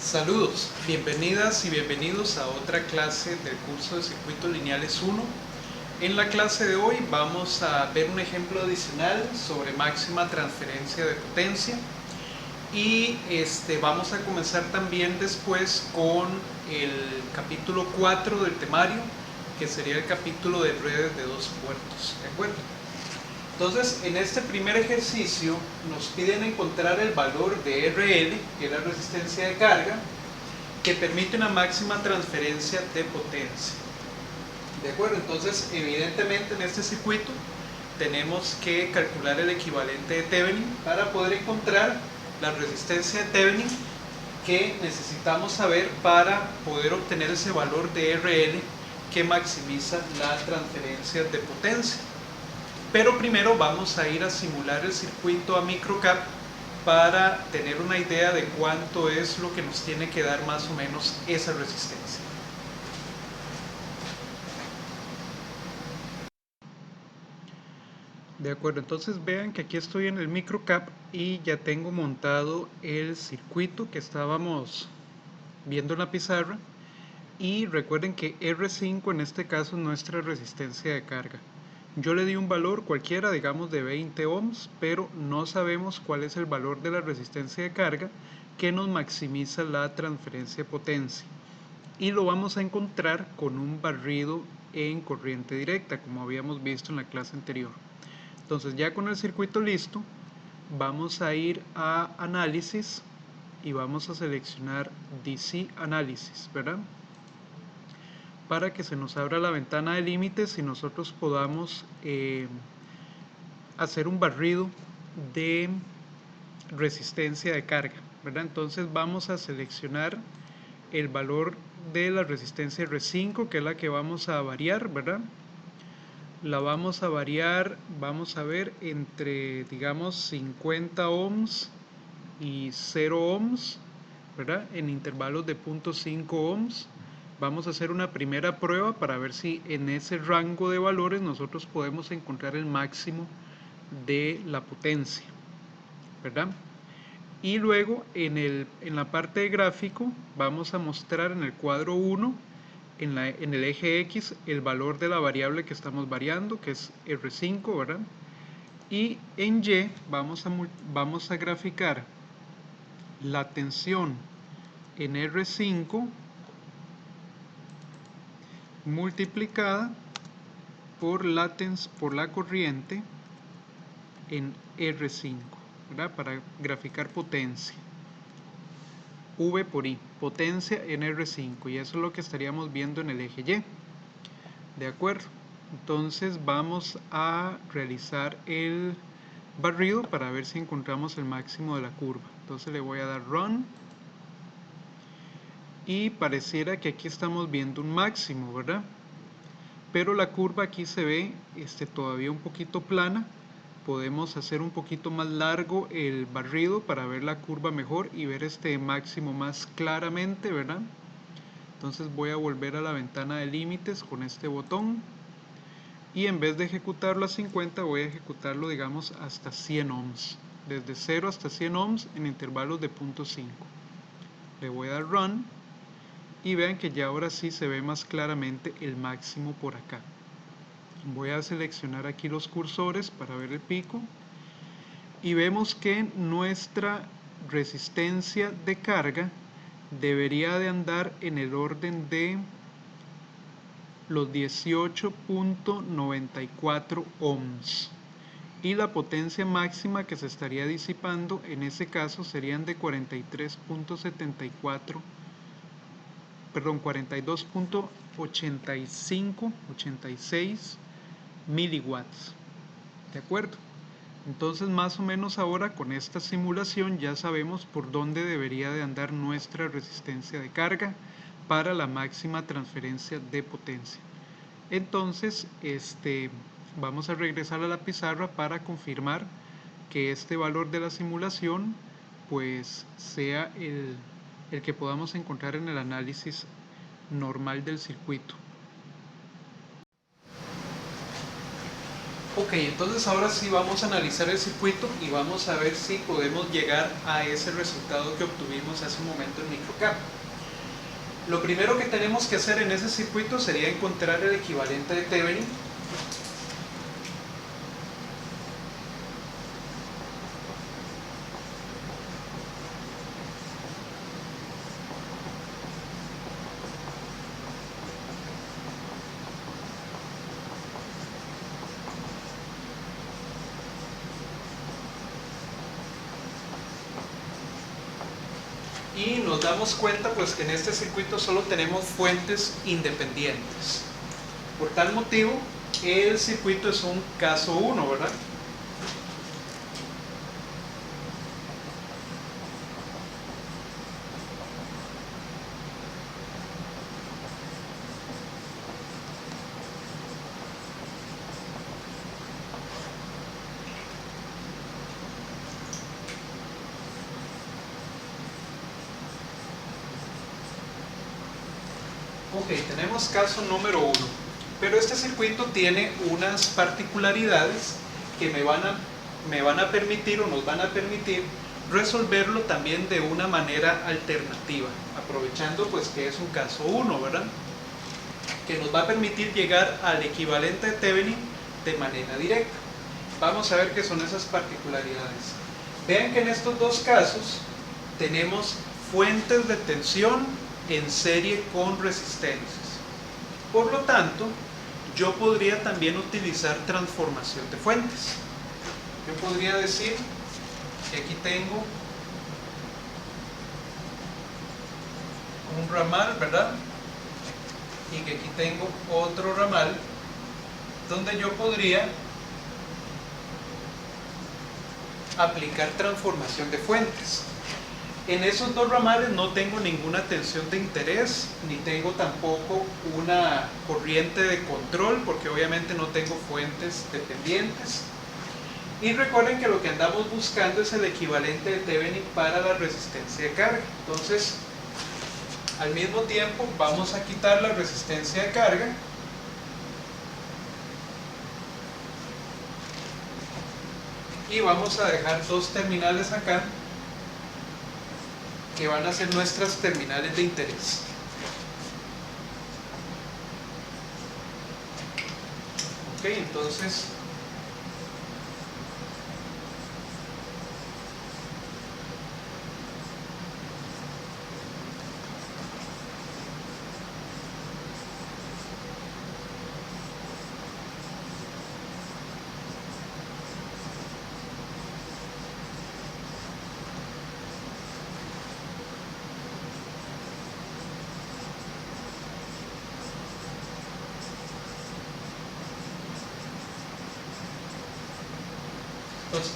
Saludos, bienvenidas y bienvenidos a otra clase del curso de Circuitos Lineales 1. En la clase de hoy vamos a ver un ejemplo adicional sobre máxima transferencia de potencia y vamos a comenzar también después con el capítulo 4 del temario, que sería el capítulo de redes de dos puertos, ¿de acuerdo? Entonces, en este primer ejercicio nos piden encontrar el valor de RL, que es la resistencia de carga, que permite una máxima transferencia de potencia. ¿De acuerdo? Entonces, evidentemente en este circuito tenemos que calcular el equivalente de Thevenin para poder encontrar la resistencia de Thevenin que necesitamos saber para poder obtener ese valor de RL que maximiza la transferencia de potencia. Pero primero vamos a ir a simular el circuito a microcap para tener una idea de cuánto es lo que nos tiene que dar más o menos esa resistencia. De acuerdo, entonces vean que aquí estoy en el microcap y ya tengo montado el circuito que estábamos viendo en la pizarra. Y recuerden que R5 en este caso es nuestra resistencia de carga. Yo le di un valor cualquiera, digamos de 20 ohms, pero no sabemos cuál es el valor de la resistencia de carga que nos maximiza la transferencia de potencia. Y lo vamos a encontrar con un barrido en corriente directa, como habíamos visto en la clase anterior. Entonces, ya con el circuito listo, vamos a ir a análisis y vamos a seleccionar DC análisis, ¿verdad? Para que se nos abra la ventana de límites y nosotros podamos hacer un barrido de resistencia de carga, ¿verdad? Entonces vamos a seleccionar el valor de la resistencia R5, que es la que vamos a variar, ¿verdad? La vamos a variar, vamos a ver, entre digamos 50 ohms y 0 ohms, ¿verdad? En intervalos de 0.5 ohms. Vamos a hacer una primera prueba para ver si en ese rango de valores nosotros podemos encontrar el máximo de la potencia, ¿verdad? Y luego en la parte de gráfico vamos a mostrar en el cuadro 1, en el eje X, el valor de la variable que estamos variando, que es R5, ¿verdad? Y en Y vamos a graficar la tensión en R5 multiplicada por la corriente en R5, ¿verdad? Para graficar potencia. V por I, potencia en R5, y eso es lo que estaríamos viendo en el eje Y. ¿De acuerdo? Entonces vamos a realizar el barrido para ver si encontramos el máximo de la curva. Entonces le voy a dar Run. Y pareciera que aquí estamos viendo un máximo, ¿verdad? Pero la curva aquí se ve todavía un poquito plana. Podemos hacer un poquito más largo el barrido para ver la curva mejor y ver este máximo más claramente, ¿verdad? Entonces voy a volver a la ventana de límites con este botón y en vez de ejecutarlo a 50 voy a ejecutarlo, digamos, hasta 100 ohms, desde 0 hasta 100 ohms en intervalos de 0.5. Le voy a dar Run y vean que ya ahora sí se ve más claramente el máximo por acá. Voy a seleccionar aquí los cursores para ver el pico y vemos que nuestra resistencia de carga debería de andar en el orden de los 18.94 ohms y la potencia máxima que se estaría disipando en ese caso serían de 42.86 miliwatts. ¿De acuerdo? Entonces más o menos ahora con esta simulación ya sabemos por dónde debería de andar nuestra resistencia de carga para la máxima transferencia de potencia. Entonces vamos a regresar a la pizarra para confirmar que este valor de la simulación pues sea el que podamos encontrar en el análisis normal del circuito. Ok, entonces ahora sí vamos a analizar el circuito y vamos a ver si podemos llegar a ese resultado que obtuvimos hace un momento en microcap. Lo primero que tenemos que hacer en ese circuito sería encontrar el equivalente de Thevenin. Y nos damos cuenta pues que en este circuito solo tenemos fuentes independientes. Por tal motivo, el circuito es un caso 1, ¿verdad? Ok, tenemos caso número 1, pero este circuito tiene unas particularidades que me van a permitir o nos van a permitir resolverlo también de una manera alternativa, aprovechando pues que es un caso 1, ¿verdad? Que nos va a permitir llegar al equivalente de Thevenin de manera directa. Vamos a ver qué son esas particularidades. Vean que en estos dos casos tenemos fuentes de tensión en serie con resistencias. Por lo tanto, yo podría también utilizar transformación de fuentes. Yo podría decir que aquí tengo un ramal, ¿verdad? Y que aquí tengo otro ramal donde yo podría aplicar transformación de fuentes. En esos dos ramales no tengo ninguna tensión de interés, ni tengo tampoco una corriente de control, porque obviamente no tengo fuentes dependientes. Y recuerden que lo que andamos buscando es el equivalente de Thevenin para la resistencia de carga. Entonces, al mismo tiempo vamos a quitar la resistencia de carga y vamos a dejar dos terminales acá que van a ser nuestras terminales de interés. Ok, entonces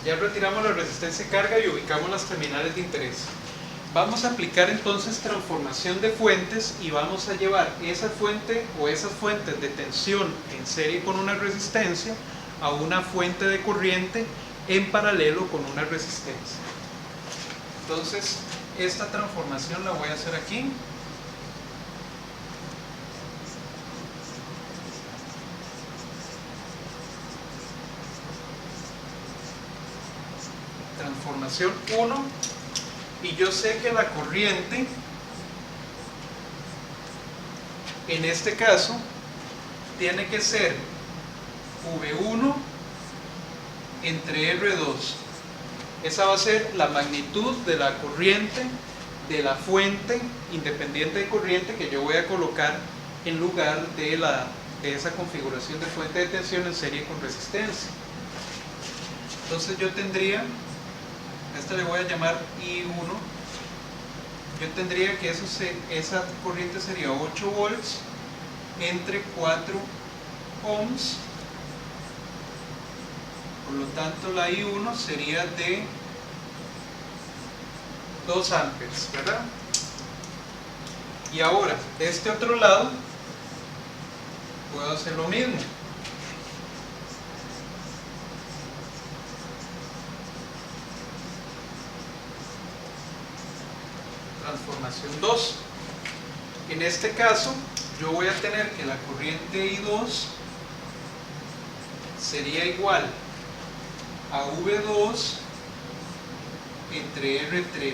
ya retiramos la resistencia de carga y ubicamos las terminales de interés. Vamos a aplicar entonces transformación de fuentes y vamos a llevar esa fuente o esas fuentes de tensión en serie con una resistencia a una fuente de corriente en paralelo con una resistencia. Entonces, esta transformación la voy a hacer aquí. Transformación 1, y yo sé que la corriente en este caso tiene que ser V1 entre R2. Esa va a ser la magnitud de la corriente de la fuente independiente de corriente que yo voy a colocar en lugar de esa configuración de fuente de tensión en serie con resistencia. Entonces yo tendría, a esta le voy a llamar I1, yo tendría que esa corriente sería 8 volts entre 4 ohms, por lo tanto la I1 sería de 2 amperes, ¿verdad? Y ahora, de este otro lado, puedo hacer lo mismo. Transformación 2. En este caso, yo voy a tener que la corriente I2 sería igual a V2 entre R3,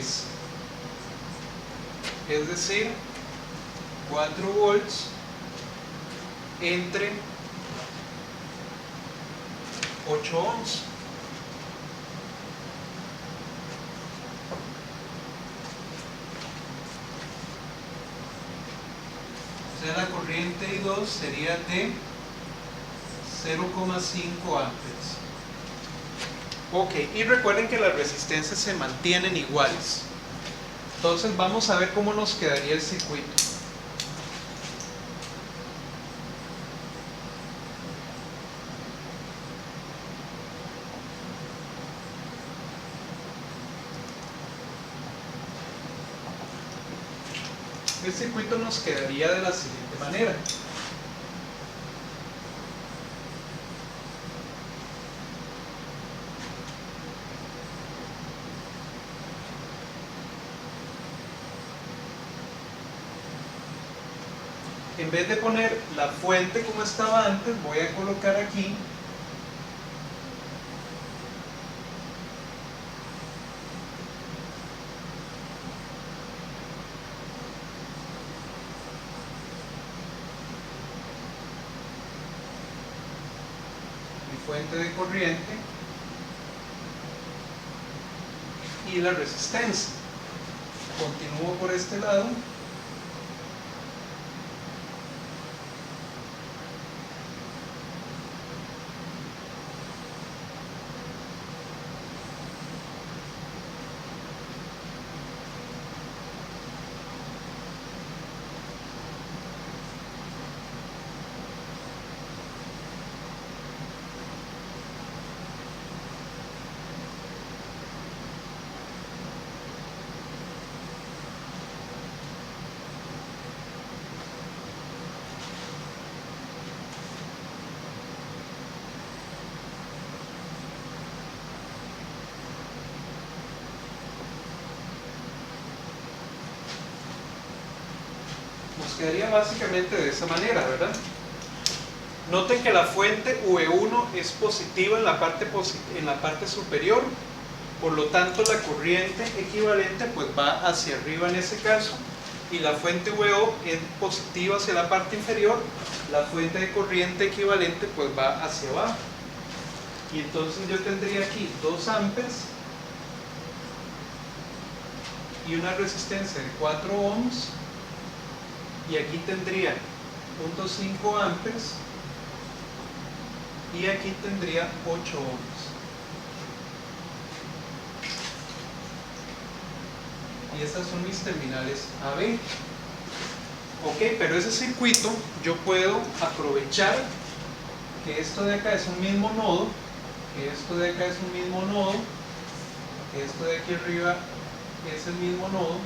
es decir, 4 volts entre 8 ohms. O sea, la corriente I2 sería de 0,5 amperes. Ok, y recuerden que las resistencias se mantienen iguales. Entonces vamos a ver cómo nos quedaría el circuito. El circuito nos quedaría de la siguiente manera. En vez de poner la fuente como estaba antes, voy a colocar aquí mi fuente de corriente y la resistencia. Continúo por este lado. Nos quedaría básicamente de esa manera, ¿verdad? Noten que la fuente V1 es positiva en la parte superior, por lo tanto la corriente equivalente pues va hacia arriba en ese caso, y la fuente VO es positiva hacia la parte inferior, la fuente de corriente equivalente pues va hacia abajo. Y entonces yo tendría aquí 2 amperes y una resistencia de 4 ohms, y aquí tendría 0.5 amperes y aquí tendría 8 ohms. Y estas son mis terminales AB. Ok, pero ese circuito yo puedo aprovechar que esto de acá es un mismo nodo, que esto de acá es un mismo nodo, que esto de aquí arriba es el mismo nodo,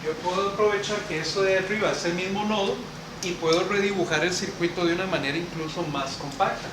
yo puedo aprovechar que esto de arriba es el mismo nodo y puedo redibujar el circuito de una manera incluso más compacta.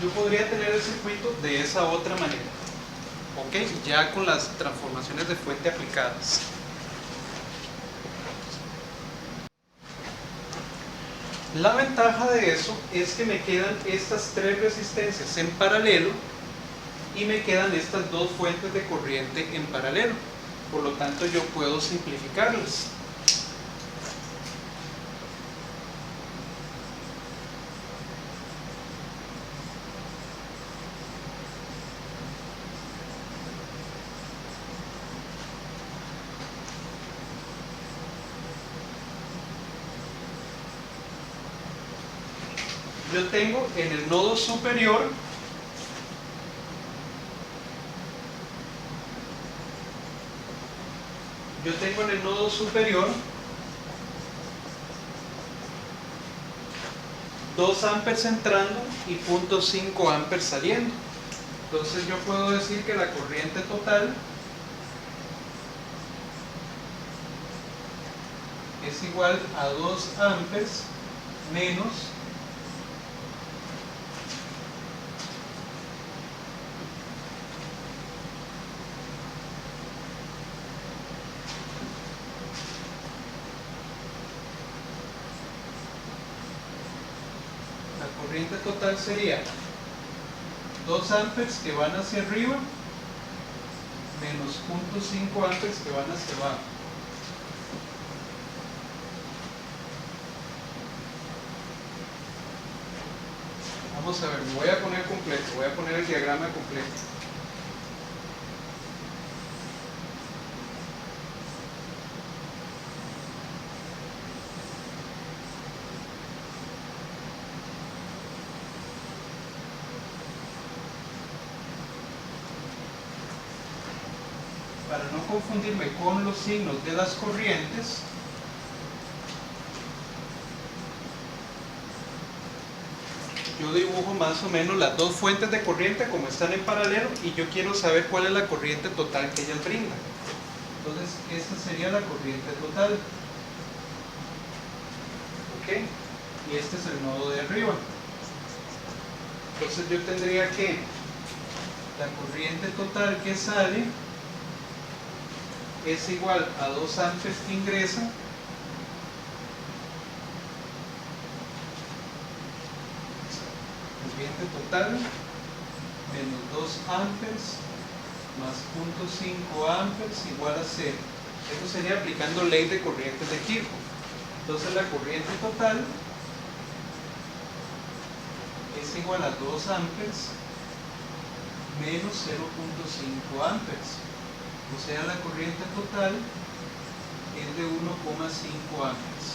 Yo podría tener el circuito de esa otra manera. ¿ok? Ya con las transformaciones de fuente aplicadas. La ventaja de eso es que me quedan estas tres resistencias en paralelo y me quedan estas dos fuentes de corriente en paralelo. Por lo tanto, yo puedo simplificarlas. Yo tengo en el nodo superior dos amperes entrando y 0.5 amperes saliendo. Entonces yo puedo decir que la corriente total es igual a 2 amperes menos la corriente total sería 2 amperes que van hacia arriba menos 0.5 amperes que van hacia abajo. Vamos a ver, me voy a poner completo, voy a poner el diagrama completo. Para no confundirme con los signos de las corrientes, yo dibujo más o menos las dos fuentes de corriente como están en paralelo y yo quiero saber cuál es la corriente total que ellas brindan. Entonces, esta sería la corriente total. ¿Ok? Y este es el nodo de arriba. Entonces yo tendría que la corriente total que sale es igual a 2 amperes que ingresan corriente total menos 2 amperes más 0.5 amperes igual a 0. Esto sería aplicando ley de corrientes de Kirchhoff. Entonces la corriente total es igual a 2 amperes menos 0.5 amperes. O sea, la corriente total es de 1,5 amperes.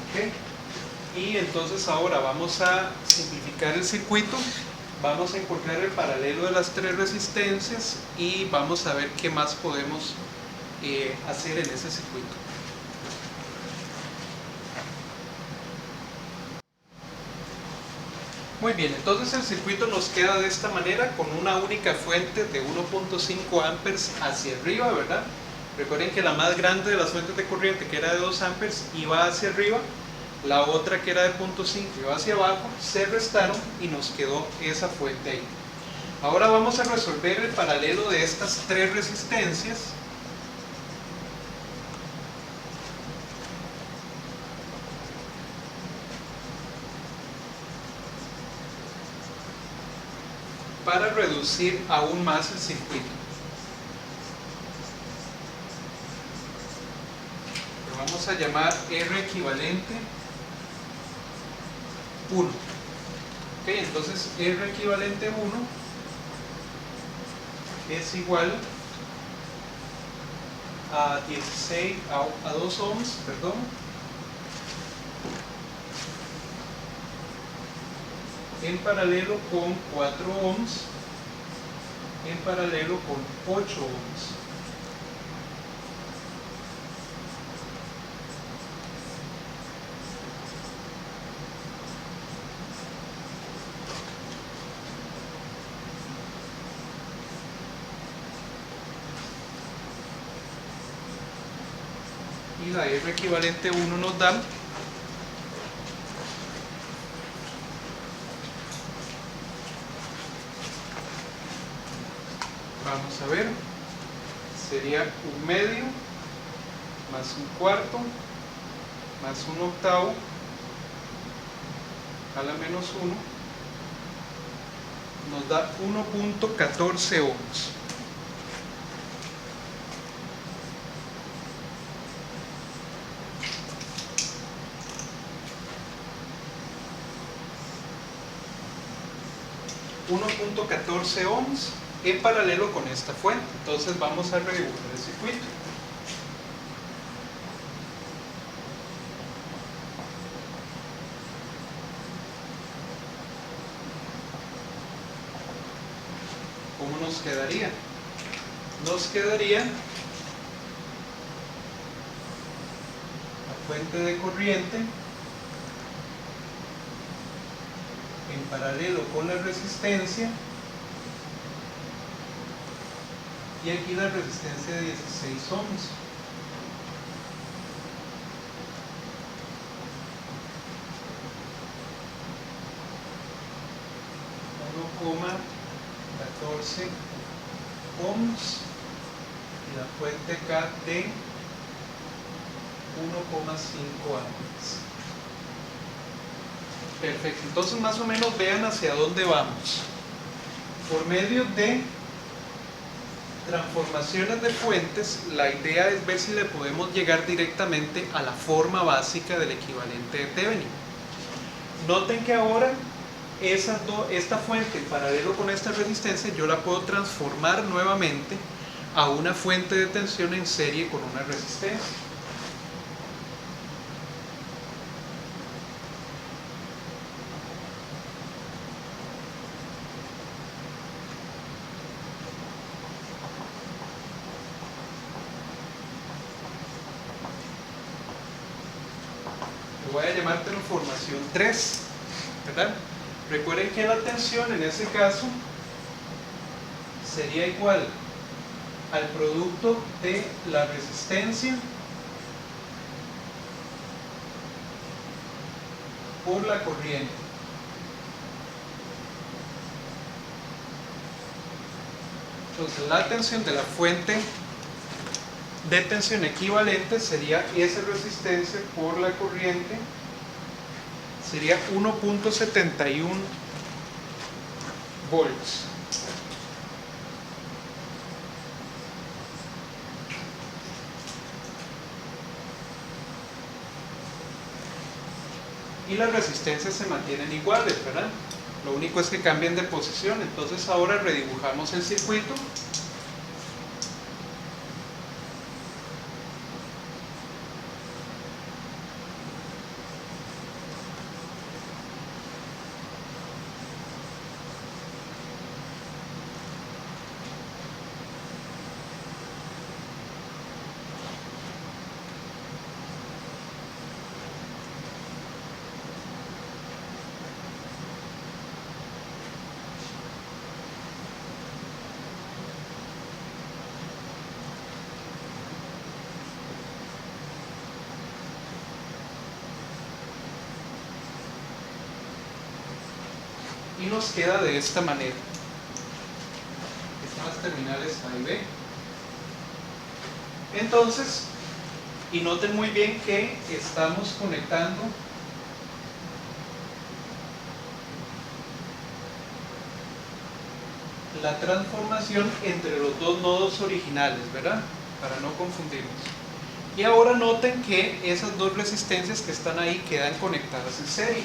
¿Ok? Y entonces ahora vamos a simplificar el circuito. Vamos a encontrar el paralelo de las tres resistencias y vamos a ver qué más podemos hacer en ese circuito. Muy bien, entonces el circuito nos queda de esta manera con una única fuente de 1.5 amperes hacia arriba, ¿verdad? Recuerden que la más grande de las fuentes de corriente, que era de 2 amperes, iba hacia arriba, la otra que era de 0.5 iba hacia abajo, se restaron y nos quedó esa fuente ahí. Ahora vamos a resolver el paralelo de estas tres resistencias. Para reducir aún más el circuito. Lo vamos a llamar R equivalente 1. Ok, entonces R equivalente 1 es igual a 16 a 2 ohms, perdón, en paralelo con 4 ohms, en paralelo con 8 ohms. Y la R equivalente 1 nos da Vamos a ver, sería 1/2 más 1/4 más 1/8 a la menos 1 nos da 1.14 ohms. .14 ohms en paralelo con esta fuente. Entonces vamos a redibujar el circuito. ¿Cómo nos quedaría? Nos quedaría la fuente de corriente en paralelo con la resistencia, y aquí la resistencia de 16 ohms. .14 ohms y la fuente acá de 1.5 amperes. Perfecto, entonces más o menos vean hacia dónde vamos. Por medio de transformaciones de fuentes, la idea es ver si le podemos llegar directamente a la forma básica del equivalente de Thevenin. Noten que ahora esta fuente en paralelo con esta resistencia yo la puedo transformar nuevamente a una fuente de tensión en serie con una resistencia. Lo voy a llamar transformación 3, ¿verdad? Recuerden que la tensión en ese caso sería igual al producto de la resistencia por la corriente. Entonces la tensión de la fuente de tensión equivalente sería esa resistencia por la corriente, sería 1.71 volts. Y las resistencias se mantienen iguales, ¿verdad? Lo único es que cambian de posición. Entonces ahora redibujamos el circuito. Y nos queda de esta manera. Están las terminales A y B. Entonces, y noten muy bien que estamos conectando la transformación entre los dos nodos originales, ¿verdad? Para no confundirnos. Y ahora noten que esas dos resistencias que están ahí quedan conectadas en serie.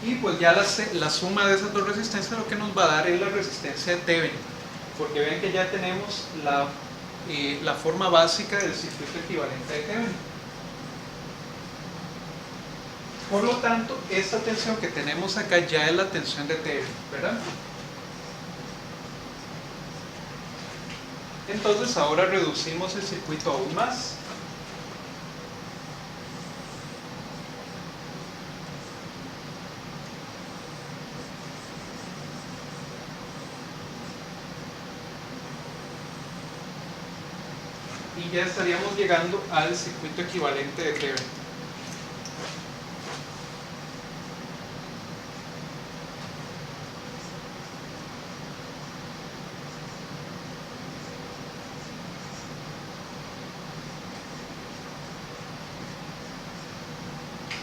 Y pues ya la suma de esas dos resistencias lo que nos va a dar es la resistencia de Thevenin, porque ven que ya tenemos la forma básica del circuito equivalente de Thevenin. Por lo tanto, esta tensión que tenemos acá ya es la tensión de Thevenin, ¿verdad? Entonces ahora reducimos el circuito aún más. y ya estaríamos llegando al circuito equivalente de Thevenin.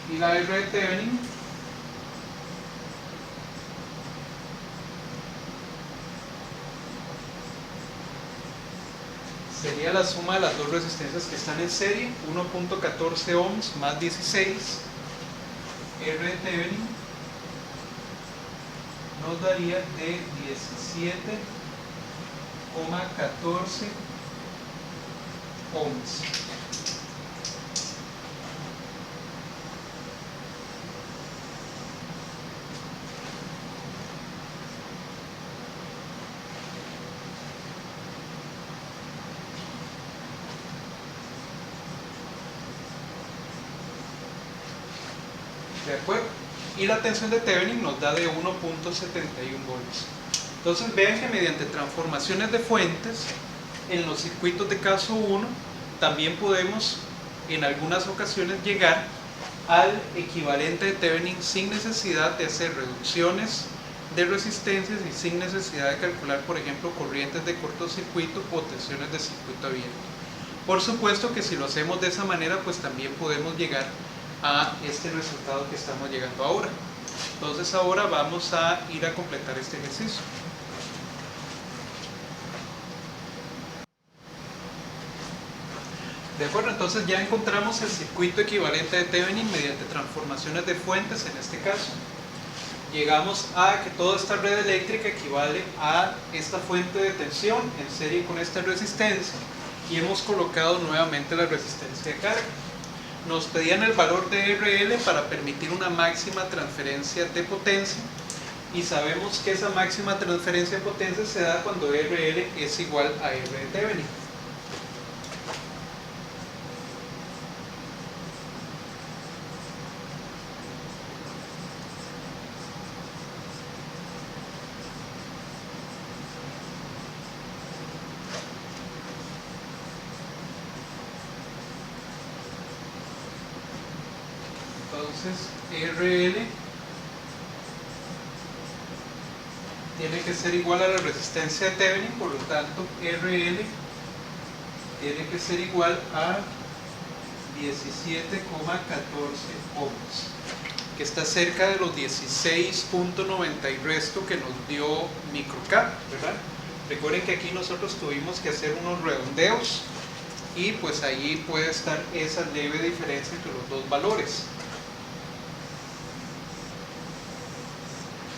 Y la R de Thevenin sería la suma de las dos resistencias que están en serie, 1.14 ohms más 16. R de Thevenin nos daría de 17,14 ohms. ¿De acuerdo? Y la tensión de Thevenin nos da de 1.71 volts. Entonces vean que mediante transformaciones de fuentes en los circuitos de caso 1 también podemos en algunas ocasiones llegar al equivalente de Thevenin sin necesidad de hacer reducciones de resistencias y sin necesidad de calcular, por ejemplo, corrientes de cortocircuito o tensiones de circuito abierto. Por supuesto que si lo hacemos de esa manera, pues también podemos llegar a este resultado que estamos llegando ahora. Entonces ahora vamos a ir a completar este ejercicio. De acuerdo, entonces ya encontramos el circuito equivalente de Thevenin mediante transformaciones de fuentes en este caso. Llegamos a que toda esta red eléctrica equivale a esta fuente de tensión en serie con esta resistencia y hemos colocado nuevamente la resistencia de carga. Nos pedían el valor de RL para permitir una máxima transferencia de potencia y sabemos que esa máxima transferencia de potencia se da cuando RL es igual a R de Thevenin. Entonces RL tiene que ser igual a la resistencia de Thevenin, por lo tanto RL tiene que ser igual a 17,14 ohms, que está cerca de los 16.90 y resto que nos dio Microcap, ¿verdad? Recuerden que aquí nosotros tuvimos que hacer unos redondeos y pues allí puede estar esa leve diferencia entre los dos valores.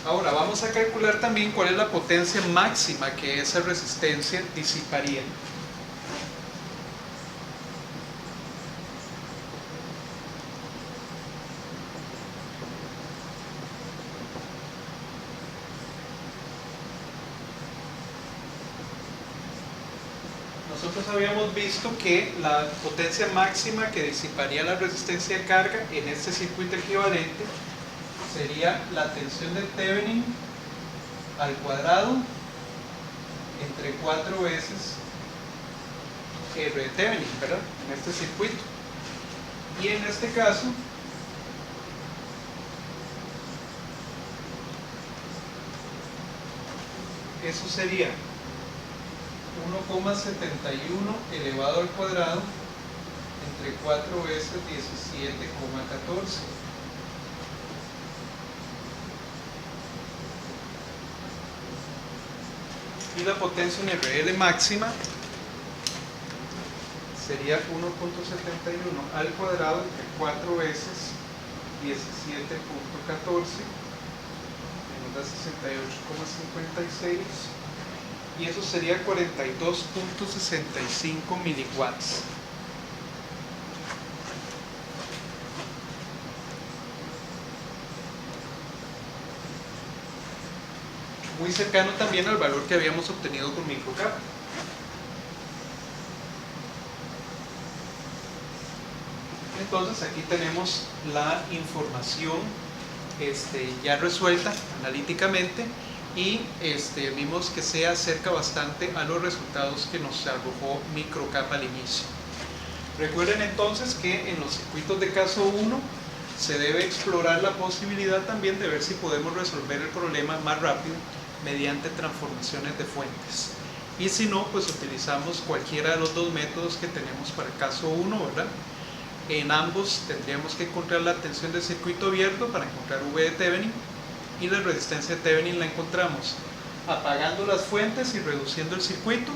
Ahora vamos a calcular también cuál es la potencia máxima que esa resistencia disiparía. Nosotros habíamos visto que la potencia máxima que disiparía la resistencia de carga en este circuito equivalente sería la tensión de Thevenin al cuadrado entre 4 veces R de Thevenin, ¿verdad? En este circuito. Y en este caso eso sería 1,71 elevado al cuadrado entre 4 veces 17,14. Y la potencia en RL máxima sería 1.71 al cuadrado entre 4 veces 17.14, que nos da 68,56, y eso sería 42.65 miliwatts. Muy cercano también al valor que habíamos obtenido con Microcap. Entonces aquí tenemos la información ya resuelta analíticamente y vimos que se acerca bastante a los resultados que nos arrojó Microcap al inicio. Recuerden entonces que en los circuitos de caso 1 se debe explorar la posibilidad también de ver si podemos resolver el problema más rápido mediante transformaciones de fuentes. Y si no, pues utilizamos cualquiera de los dos métodos que tenemos para el caso 1, ¿verdad? En ambos tendríamos que encontrar la tensión del circuito abierto para encontrar V de Thevenin, y la resistencia de Thevenin la encontramos apagando las fuentes y reduciendo el circuito,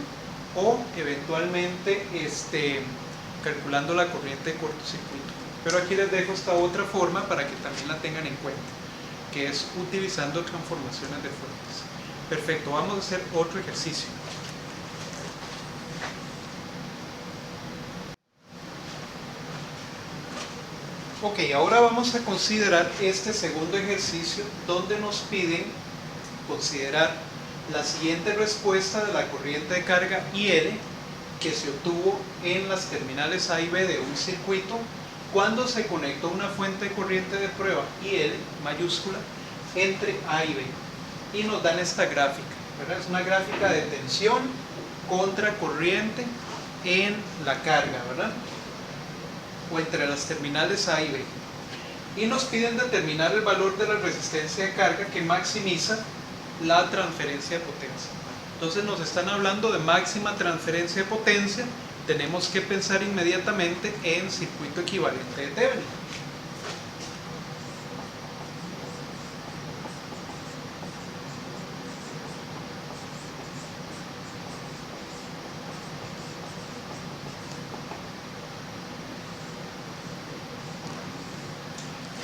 o eventualmente calculando la corriente de cortocircuito. Pero aquí les dejo esta otra forma para que también la tengan en cuenta, que es utilizando transformaciones de fuentes. Perfecto, vamos a hacer otro ejercicio. Ok, ahora vamos a considerar este segundo ejercicio donde nos piden considerar la siguiente respuesta de la corriente de carga IL que se obtuvo en las terminales A y B de un circuito cuando se conectó una fuente de corriente de prueba IL mayúscula entre A y B, y nos dan esta gráfica, ¿verdad? Es una gráfica de tensión contra corriente en la carga, ¿verdad? O entre las terminales A y B, y nos piden determinar el valor de la resistencia de carga que maximiza la transferencia de potencia. Entonces nos están hablando de máxima transferencia de potencia. Tenemos que pensar inmediatamente en circuito equivalente de Thevenin.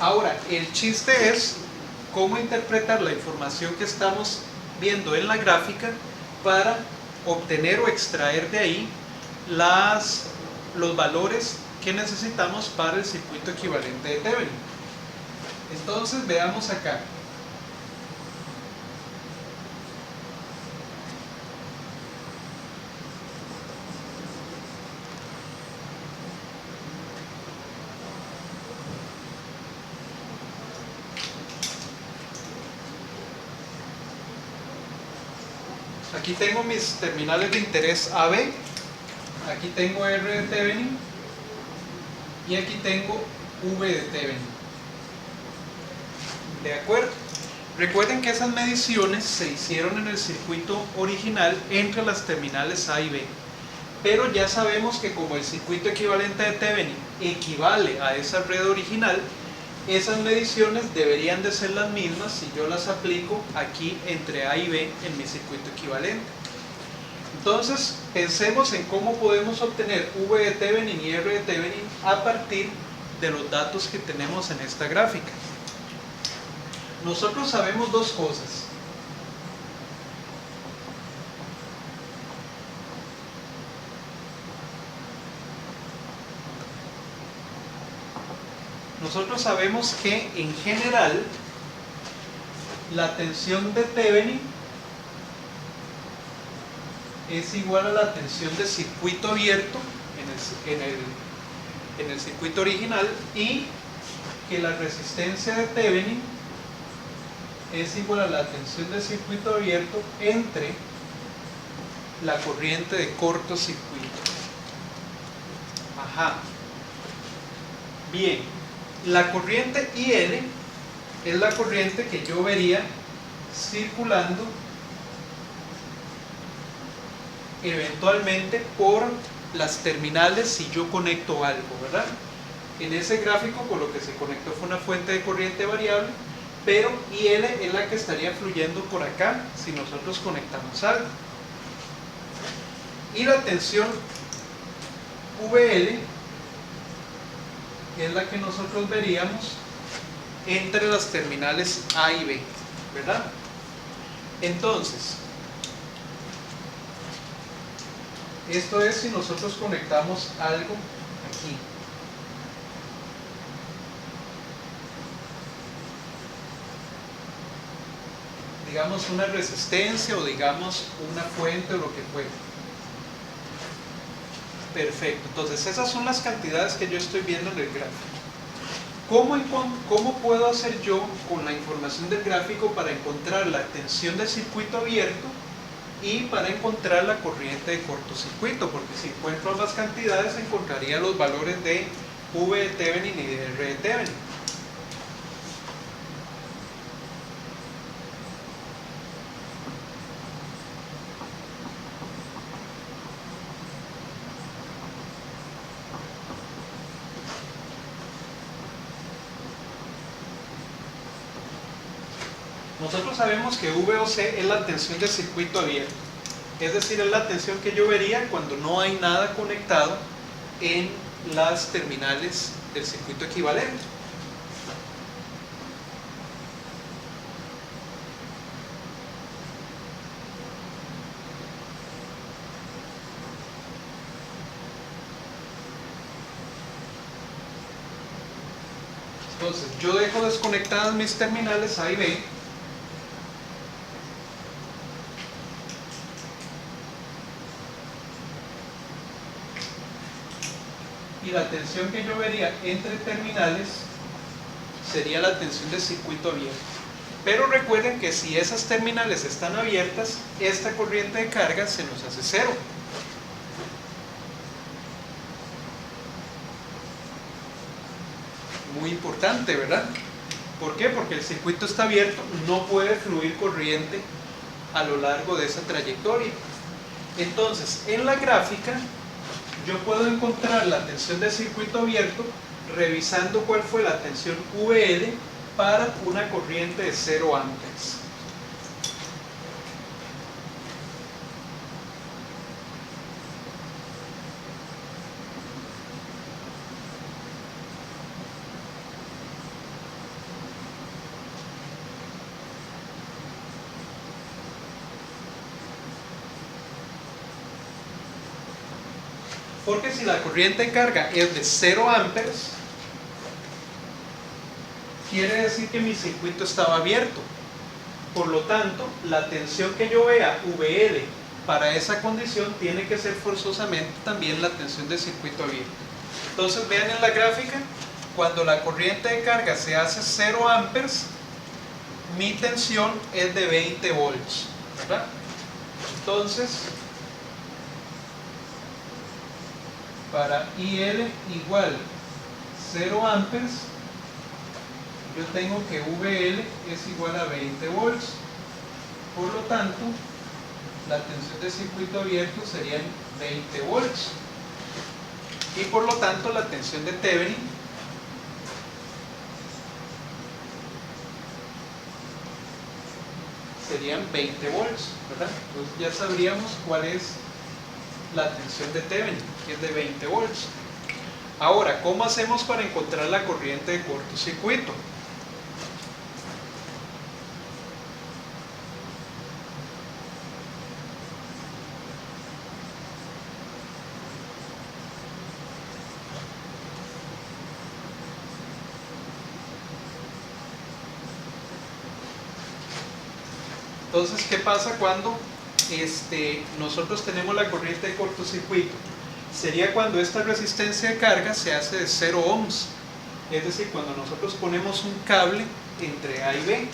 Ahora, el chiste es cómo interpretar la información que estamos viendo en la gráfica para obtener o extraer de ahí los valores que necesitamos para el circuito equivalente de Thevenin. Entonces veamos acá. Aquí tengo mis terminales de interés AB, aquí tengo R de Thevenin y aquí tengo V de Thevenin. ¿De acuerdo? Recuerden que esas mediciones se hicieron en el circuito original entre las terminales A y B, pero ya sabemos que como el circuito equivalente de Thevenin equivale a esa red original, esas mediciones deberían de ser las mismas si yo las aplico aquí entre A y B en mi circuito equivalente. Entonces pensemos en cómo podemos obtener V de Thevenin y R de Thevenin a partir de los datos que tenemos en esta gráfica. Nosotros sabemos dos cosas. Nosotros sabemos que en general la tensión de Thevenin es igual a la tensión de circuito abierto en el circuito original, y que la resistencia de Thevenin es igual a la tensión de circuito abierto entre la corriente de cortocircuito. Ajá. Bien, la corriente IL es la corriente que yo vería circulando eventualmente por las terminales si yo conecto algo, ¿verdad? En ese gráfico con lo que se conectó fue una fuente de corriente variable, pero IL es la que estaría fluyendo por acá si nosotros conectamos algo. Y la tensión VL es la que nosotros veríamos entre las terminales A y B, ¿verdad? Entonces, esto es si nosotros conectamos algo aquí. Digamos una resistencia o digamos una fuente o lo que fuera. Perfecto, entonces esas son las cantidades que yo estoy viendo en el gráfico. ¿Cómo puedo hacer yo con la información del gráfico para encontrar la tensión del circuito abierto y para encontrar la corriente de cortocircuito? Porque si encuentro ambas cantidades encontraría los valores de V de Thevenin y de R de Thevenin. Nosotros sabemos que VOC es la tensión del circuito abierto, es decir, es la tensión que yo vería cuando no hay nada conectado en las terminales del circuito equivalente. Entonces, yo dejo desconectadas mis terminales A y B. Y la tensión que yo vería entre terminales sería la tensión del circuito abierto. Pero recuerden que si esas terminales están abiertas, esta corriente de carga se nos hace cero. Muy importante, ¿verdad? ¿Por qué? Porque el circuito está abierto, no puede fluir corriente a lo largo de esa trayectoria. Entonces, en la gráfica, yo puedo encontrar la tensión del circuito abierto revisando cuál fue la tensión VL para una corriente de 0 amperes. Porque si la corriente de carga es de 0 amperes, quiere decir que mi circuito estaba abierto. Por lo tanto, la tensión que yo vea VL para esa condición tiene que ser forzosamente también la tensión del circuito abierto. Entonces vean en la gráfica, cuando la corriente de carga se hace 0 amperes, mi tensión es de 20 volts, ¿verdad? Entonces, para IL igual 0 amperes, yo tengo que VL es igual a 20 volts. Por lo tanto, la tensión del circuito abierto serían 20 volts. Y por lo tanto, la tensión de Thevenin serían 20 volts, ¿verdad? Entonces ya sabríamos cuál es la tensión de Thevenin, que es de 20 volts. Ahora, ¿cómo hacemos para encontrar la corriente de cortocircuito? Entonces, ¿qué pasa cuando nosotros tenemos la corriente de cortocircuito? Sería cuando esta resistencia de carga se hace de 0 ohms. Es decir, cuando nosotros ponemos un cable entre A y B.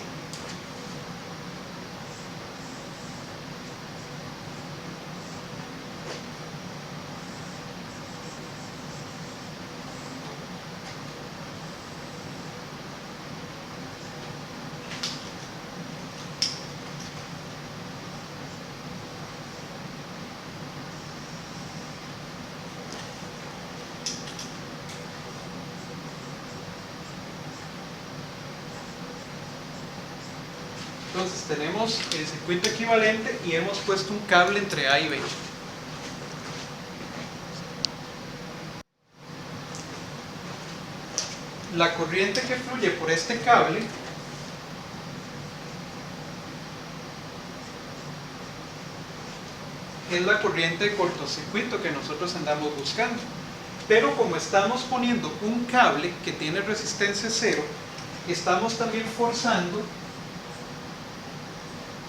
Entonces tenemos el circuito equivalente y hemos puesto un cable entre A y B. La corriente que fluye por este cable es la corriente de cortocircuito que nosotros andamos buscando. Pero como estamos poniendo un cable que tiene resistencia cero, estamos también forzando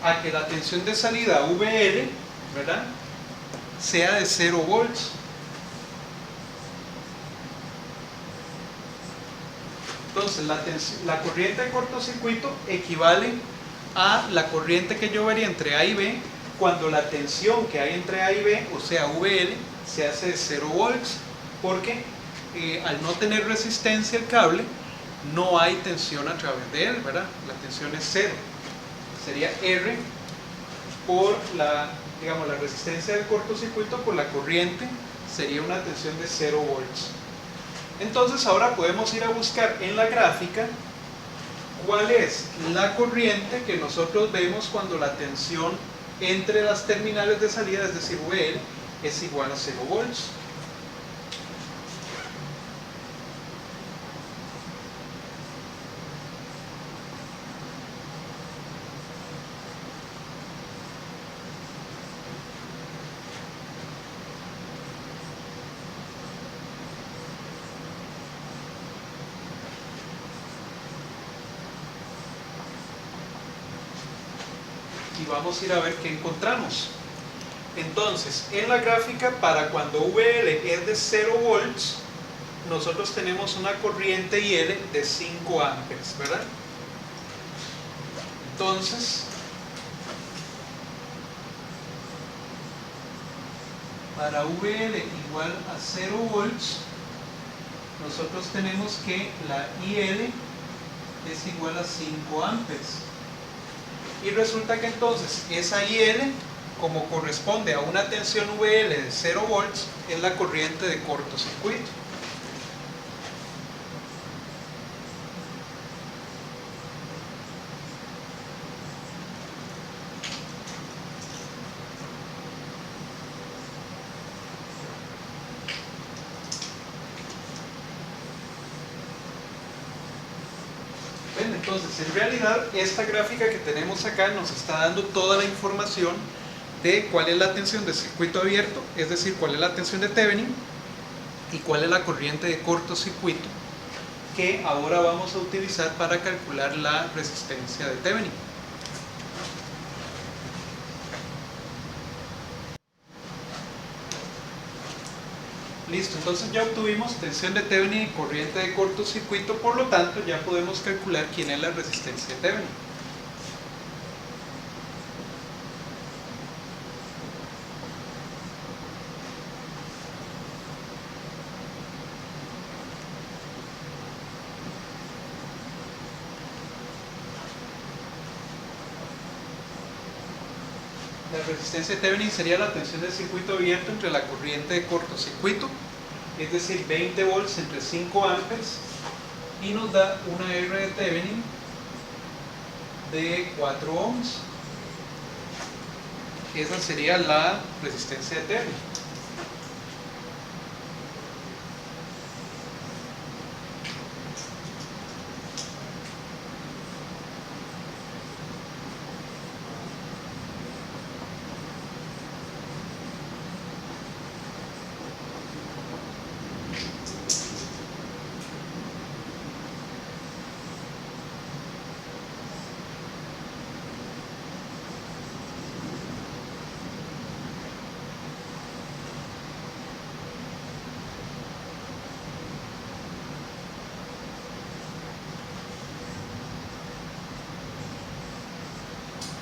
a que la tensión de salida VL, ¿verdad?, sea de 0 volts. Entonces la corriente de cortocircuito equivale a la corriente que yo vería entre A y B cuando la tensión que hay entre A y B, o sea VL, se hace de 0 volts, porque al no tener resistencia el cable, no hay tensión a través de él, ¿verdad? La tensión es 0. Sería R por digamos, la resistencia del cortocircuito por la corriente, sería una tensión de 0 volts. Entonces ahora podemos ir a buscar en la gráfica cuál es la corriente que nosotros vemos cuando la tensión entre las terminales de salida, es decir, VL, es igual a 0 volts. Y vamos a ir a ver qué encontramos. Entonces, en la gráfica, para cuando VL es de 0 volts, nosotros tenemos una corriente IL de 5 amperes, ¿verdad? Entonces, para VL igual a 0 volts, nosotros tenemos que la IL es igual a 5 amperes. Y resulta que entonces esa IL, como corresponde a una tensión VL de 0 volts, es la corriente de cortocircuito. Entonces, en realidad, esta gráfica que tenemos acá nos está dando toda la información de cuál es la tensión de circuito abierto, es decir, cuál es la tensión de Thevenin y cuál es la corriente de cortocircuito que ahora vamos a utilizar para calcular la resistencia de Thevenin. Listo, entonces ya obtuvimos tensión de Thevenin y corriente de cortocircuito, por lo tanto ya podemos calcular quién es la resistencia de Thevenin. La resistencia de Thevenin sería la tensión del circuito abierto entre la corriente de cortocircuito, es decir, 20 volts entre 5 amperes, y nos da una R de Thevenin de 4 ohms. Esa sería la resistencia de Thevenin.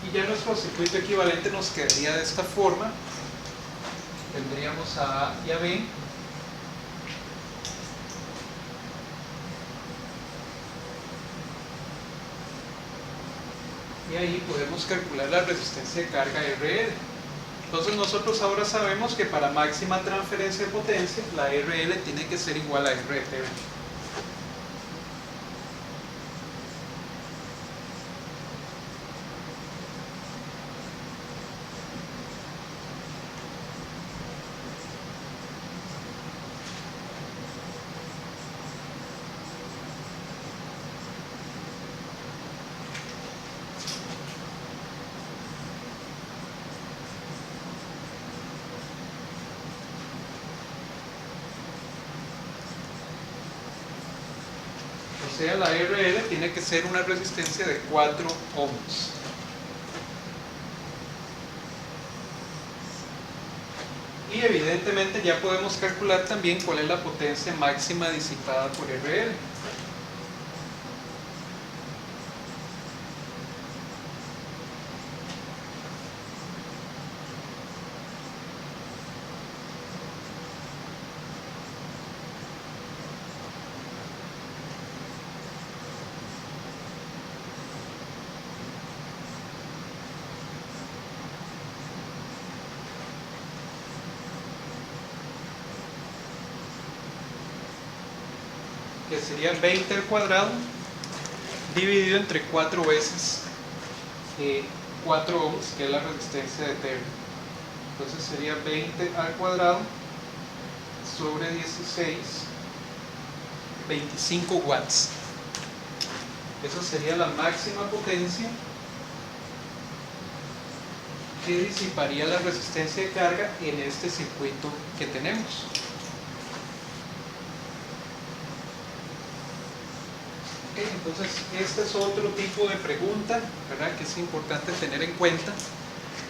Y ya nuestro circuito equivalente nos quedaría de esta forma. Tendríamos a A y a B. Y ahí podemos calcular la resistencia de carga RL. Entonces nosotros ahora sabemos que para máxima transferencia de potencia, la RL tiene que ser igual a R de Thevenin. O sea, la RL tiene que ser una resistencia de 4 ohms. Y evidentemente ya podemos calcular también cuál es la potencia máxima disipada por RL. que sería 20 al cuadrado dividido entre 4 veces 4 ohms, que es la resistencia de Thevenin. Entonces sería 20 al cuadrado sobre 16, 25 watts. Esa sería la máxima potencia que disiparía la resistencia de carga en este circuito que tenemos. Okay, entonces este es otro tipo de pregunta, ¿verdad?, que es importante tener en cuenta,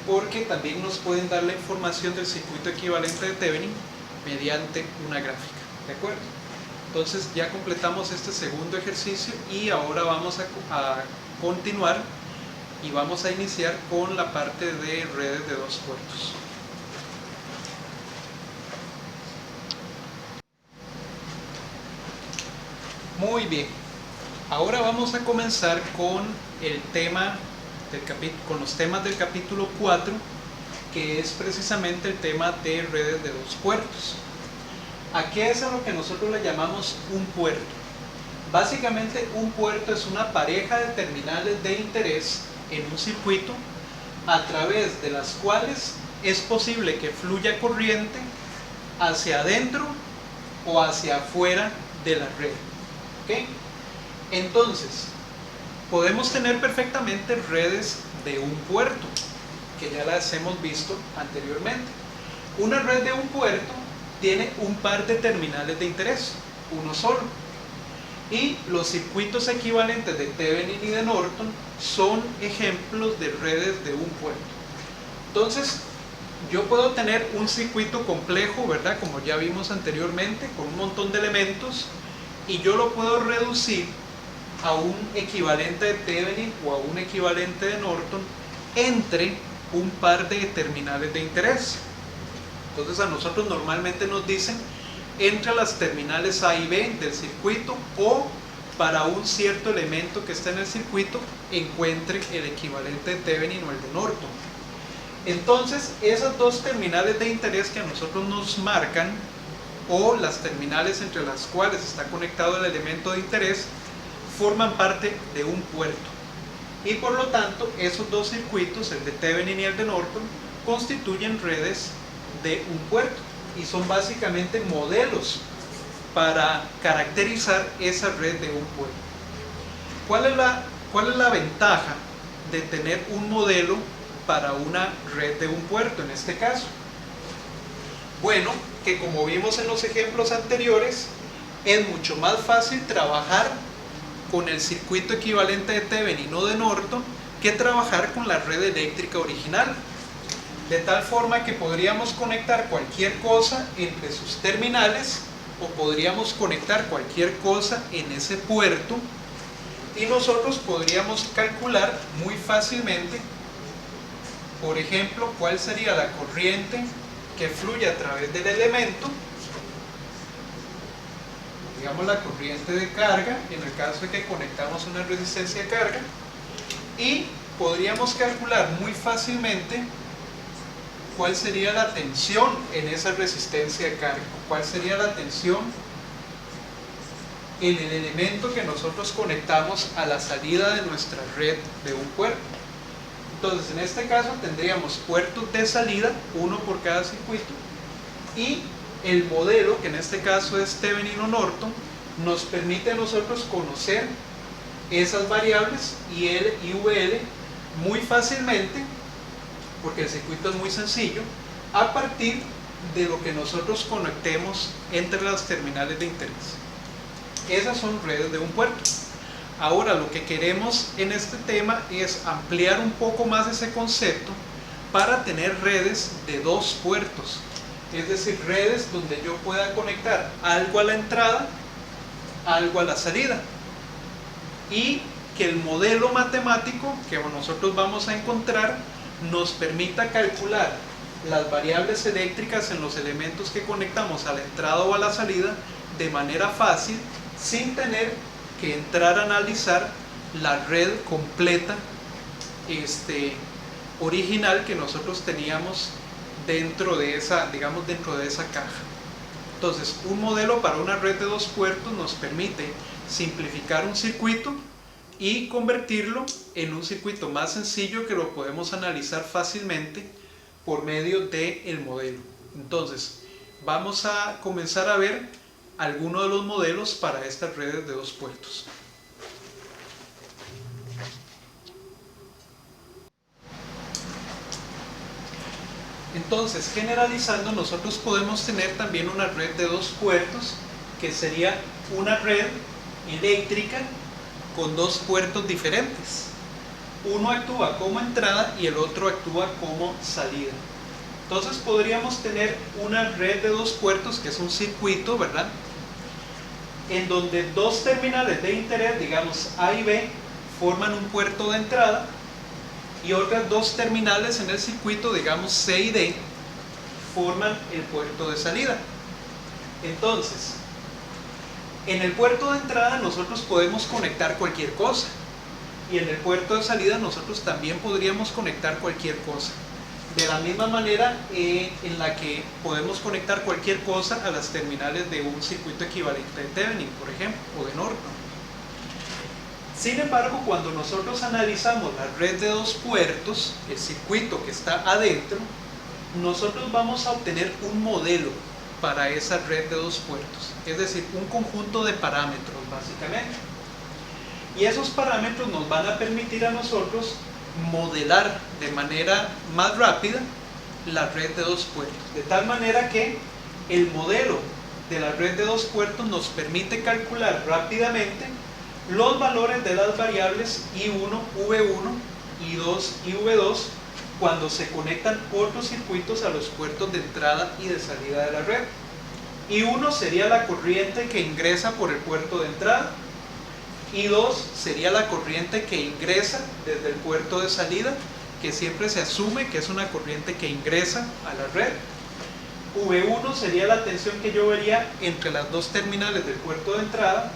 porque también nos pueden dar la información del circuito equivalente de Thevenin mediante una gráfica, ¿de acuerdo? Entonces ya completamos este segundo ejercicio y ahora vamos a continuar y vamos a iniciar con la parte de redes de dos puertos. Muy bien, ahora vamos a comenzar con el tema con los temas del capítulo 4, que es precisamente el tema de redes de dos puertos. ¿A qué es a lo que nosotros le llamamos un puerto? Básicamente un puerto es una pareja de terminales de interés en un circuito a través de las cuales es posible que fluya corriente hacia adentro o hacia afuera de la red. ¿Okay? Entonces, podemos tener perfectamente redes de un puerto, que ya las hemos visto anteriormente. Una red de un puerto tiene un par de terminales de interés, uno solo. Y los circuitos equivalentes de Thevenin y de Norton son ejemplos de redes de un puerto. Entonces, yo puedo tener un circuito complejo, ¿verdad?, como ya vimos anteriormente, con un montón de elementos, y yo lo puedo reducir a un equivalente de Thevenin o a un equivalente de Norton entre un par de terminales de interés. Entonces a nosotros normalmente nos dicen entre las terminales A y B del circuito, o para un cierto elemento que está en el circuito encuentre el equivalente de Thevenin o el de Norton. Entonces esas dos terminales de interés que a nosotros nos marcan, o las terminales entre las cuales está conectado el elemento de interés, forman parte de un puerto, y por lo tanto esos dos circuitos, el de Thevenin y el de Norton, constituyen redes de un puerto y son básicamente modelos para caracterizar esa red de un puerto. ¿Cuál es la ventaja de tener un modelo para una red de un puerto en este caso? Bueno, que como vimos en los ejemplos anteriores, es mucho más fácil trabajar con el circuito equivalente de Thevenin o de Norton que trabajar con la red eléctrica original, de tal forma que podríamos conectar cualquier cosa entre sus terminales, o podríamos conectar cualquier cosa en ese puerto, y nosotros podríamos calcular muy fácilmente, por ejemplo, cuál sería la corriente que fluye a través del elemento, digamos la corriente de carga, en el caso de que conectamos una resistencia de carga, y podríamos calcular muy fácilmente cuál sería la tensión en esa resistencia de carga, cuál sería la tensión en el elemento que nosotros conectamos a la salida de nuestra red de un puerto. Entonces en este caso tendríamos puertos de salida, uno por cada circuito, y el modelo, que en este caso es Thevenin o Norton, nos permite a nosotros conocer esas variables IL y VL muy fácilmente, porque el circuito es muy sencillo, a partir de lo que nosotros conectemos entre las terminales de interés. Esas son redes de un puerto. Ahora lo que queremos en este tema es ampliar un poco más ese concepto para tener redes de dos puertos, es decir, redes donde yo pueda conectar algo a la entrada, algo a la salida, y que el modelo matemático que nosotros vamos a encontrar nos permita calcular las variables eléctricas en los elementos que conectamos a la entrada o a la salida de manera fácil, sin tener que entrar a analizar la red completa original que nosotros teníamos dentro de esa, digamos, dentro de esa caja. Entonces, un modelo para una red de 2 puertos nos permite simplificar un circuito y convertirlo en un circuito más sencillo que lo podemos analizar fácilmente por medio del modelo. Entonces, vamos a comenzar a ver algunos de los modelos para estas redes de 2 puertos. Entonces, generalizando, nosotros podemos tener también una red de 2 puertos, que sería una red eléctrica con 2 puertos diferentes. Uno actúa como entrada y el otro actúa como salida. Entonces podríamos tener una red de 2 puertos, que es un circuito, ¿verdad?, en donde 2 terminales de interés, digamos A y B, forman un puerto de entrada, y otras 2 terminales en el circuito, digamos C y D, forman el puerto de salida. Entonces, en el puerto de entrada nosotros podemos conectar cualquier cosa, y en el puerto de salida nosotros también podríamos conectar cualquier cosa. De la misma manera en la que podemos conectar cualquier cosa a las terminales de un circuito equivalente de Thevenin, por ejemplo, o de Norton. Sin embargo, cuando nosotros analizamos la red de 2 puertos, el circuito que está adentro, nosotros vamos a obtener un modelo para esa red de 2 puertos, es decir, un conjunto de parámetros básicamente. Y esos parámetros nos van a permitir a nosotros modelar de manera más rápida la red de 2 puertos, de tal manera que el modelo de la red de 2 puertos nos permite calcular rápidamente los valores de las variables I1, V1, I2 y V2 cuando se conectan otros circuitos a los puertos de entrada y de salida de la red. I1 sería la corriente que ingresa por el puerto de entrada, I2 sería la corriente que ingresa desde el puerto de salida, que siempre se asume que es una corriente que ingresa a la red. V1 sería la tensión que yo vería entre las 2 terminales del puerto de entrada,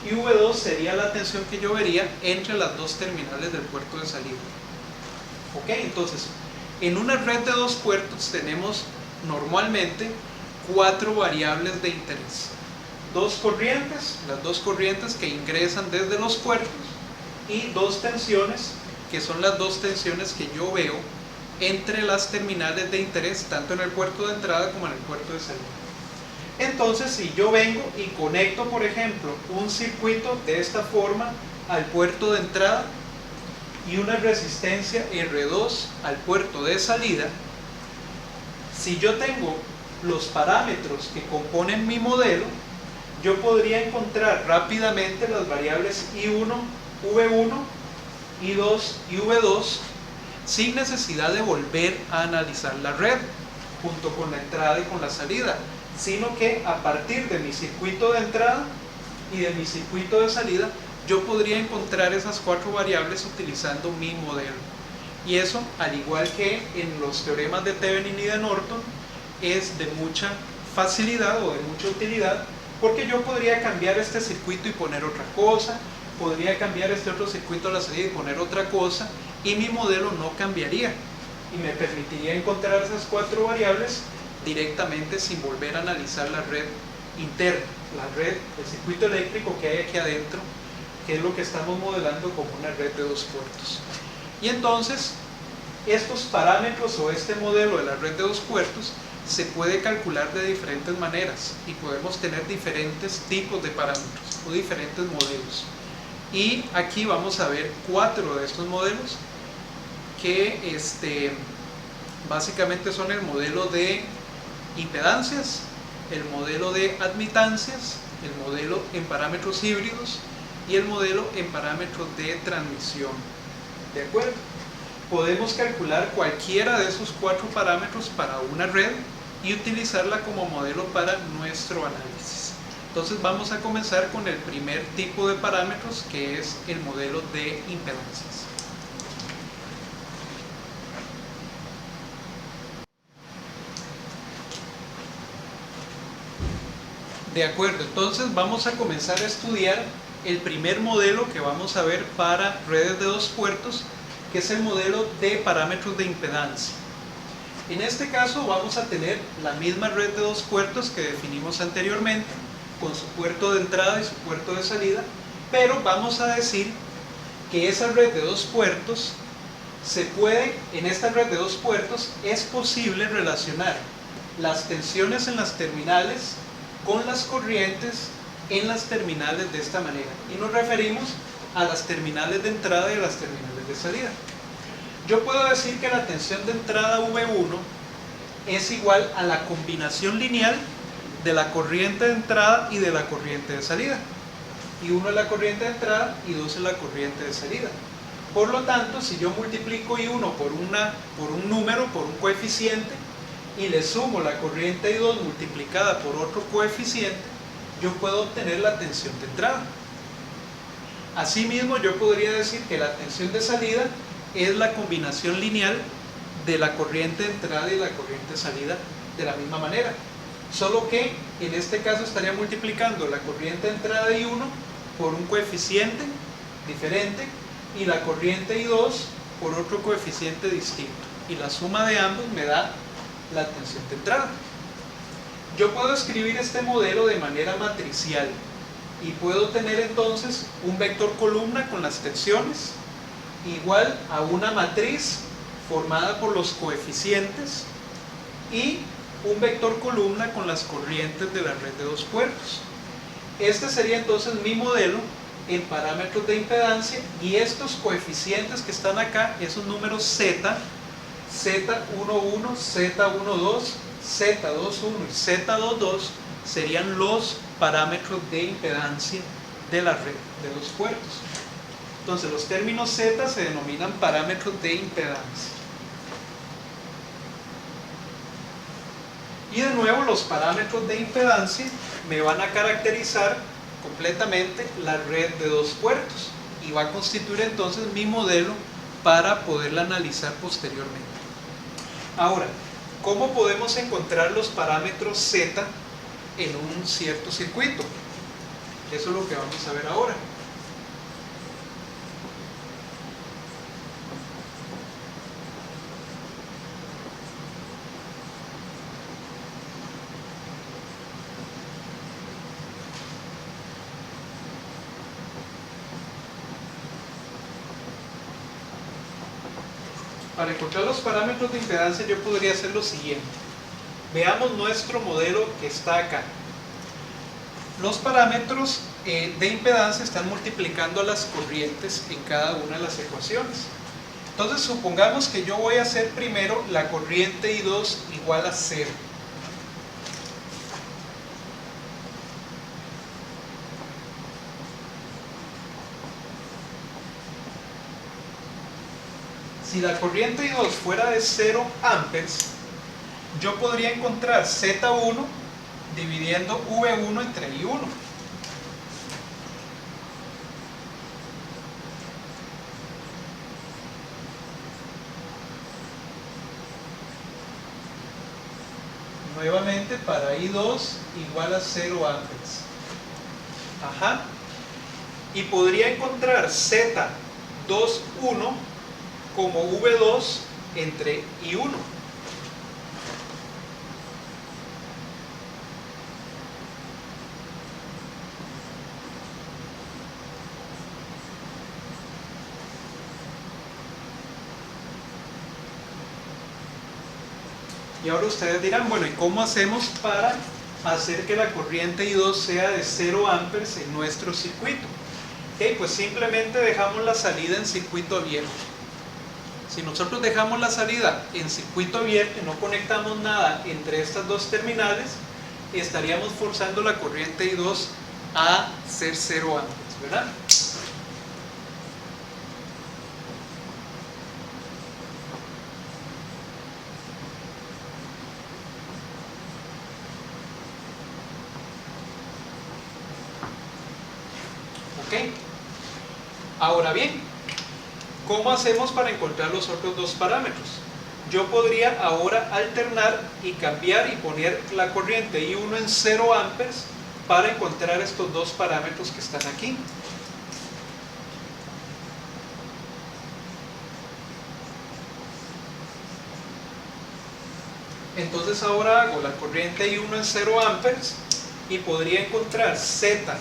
y V2 sería la tensión que yo vería entre las 2 terminales del puerto de salida. Ok, entonces, en una red de 2 puertos tenemos normalmente 4 variables de interés. 2 corrientes, las 2 corrientes que ingresan desde los puertos, y 2 tensiones, que son las 2 tensiones que yo veo entre las terminales de interés, tanto en el puerto de entrada como en el puerto de salida. Entonces, si yo vengo y conecto, por ejemplo, un circuito de esta forma al puerto de entrada y una resistencia R2 al puerto de salida, si yo tengo los parámetros que componen mi modelo, yo podría encontrar rápidamente las variables I1, V1, I2 y V2 sin necesidad de volver a analizar la red junto con la entrada y con la salida, sino que a partir de mi circuito de entrada y de mi circuito de salida yo podría encontrar esas 4 variables utilizando mi modelo. Y eso, al igual que en los teoremas de Thevenin y de Norton, es de mucha facilidad o de mucha utilidad, porque yo podría cambiar este circuito y poner otra cosa, podría cambiar este otro circuito a la salida y poner otra cosa, y mi modelo no cambiaría, y me permitiría encontrar esas 4 variables directamente sin volver a analizar la red interna, la red, el circuito eléctrico que hay aquí adentro, que es lo que estamos modelando como una red de 2 puertos. Y entonces, estos parámetros o este modelo de la red de 2 puertos se puede calcular de diferentes maneras, y podemos tener diferentes tipos de parámetros o diferentes modelos. Y aquí vamos a ver 4 de estos modelos que básicamente son el modelo de impedancias, el modelo de admitancias, el modelo en parámetros híbridos y el modelo en parámetros de transmisión. ¿De acuerdo? Podemos calcular cualquiera de esos 4 parámetros para una red y utilizarla como modelo para nuestro análisis. Entonces vamos a comenzar con el primer tipo de parámetros, que es el modelo de impedancias. De acuerdo, entonces vamos a comenzar a estudiar el primer modelo que vamos a ver para redes de 2 puertos, que es el modelo de parámetros de impedancia. En este caso vamos a tener la misma red de dos puertos que definimos anteriormente, con su puerto de entrada y su puerto de salida, pero vamos a decir que esa red de dos puertos en esta red de dos puertos es posible relacionar las tensiones en las terminales con las corrientes en las terminales de esta manera. Y nos referimos a las terminales de entrada y a las terminales de salida. Yo puedo decir que la tensión de entrada V1 es igual a la combinación lineal de la corriente de entrada y de la corriente de salida. Y 1 es la corriente de entrada y 2 es la corriente de salida. Por lo tanto, si yo multiplico I1 por un número, por un coeficiente, y le sumo la corriente I2 multiplicada por otro coeficiente, yo puedo obtener la tensión de entrada. Asimismo, yo podría decir que la tensión de salida es la combinación lineal de la corriente de entrada y la corriente de salida de la misma manera. Solo que en este caso estaría multiplicando la corriente de entrada de I1 por un coeficiente diferente y la corriente I2 por otro coeficiente distinto. Y la suma de ambos me da la tensión de entrada. Yo puedo escribir este modelo de manera matricial y puedo tener entonces un vector columna con las tensiones igual a una matriz formada por los coeficientes y un vector columna con las corrientes de la red de dos puertos. Este sería entonces mi modelo en parámetros de impedancia, y estos coeficientes que están acá, esos números Z, Z11, Z12, Z21 y Z22 serían los parámetros de impedancia de la red de dos puertos. Entonces los términos Z se denominan parámetros de impedancia. Y de nuevo los parámetros de impedancia me van a caracterizar completamente la red de dos puertos y va a constituir entonces mi modelo para poderla analizar posteriormente. Ahora, ¿cómo podemos encontrar los parámetros Z en un cierto circuito? Eso es lo que vamos a ver ahora. Para encontrar los parámetros de impedancia yo podría hacer lo siguiente. Veamos nuestro modelo que está acá. Los parámetros de impedancia están multiplicando las corrientes en cada una de las ecuaciones. Entonces supongamos que yo voy a hacer primero la corriente I2 igual a 0. Si la corriente I2 fuera de 0 amperes, yo podría encontrar Z1 dividiendo V1 entre I1. Nuevamente para I2 igual a 0 amperes. Ajá. Y podría encontrar Z21 como V2 entre I1. Y ahora ustedes dirán, bueno, ¿y cómo hacemos para hacer que la corriente I2 sea de 0 amperes en nuestro circuito? Pues simplemente dejamos la salida en circuito abierto. Si nosotros dejamos la salida en circuito abierto y no conectamos nada entre estas dos terminales, estaríamos forzando la corriente I2 a ser 0 amperes, ¿verdad? ¿Ok? Ahora bien, ¿cómo hacemos para encontrar los otros dos parámetros? Yo podría ahora alternar y cambiar y poner la corriente I1 en 0 amperes para encontrar estos dos parámetros que están aquí. Entonces ahora hago la corriente I1 en 0 amperes y podría encontrar Z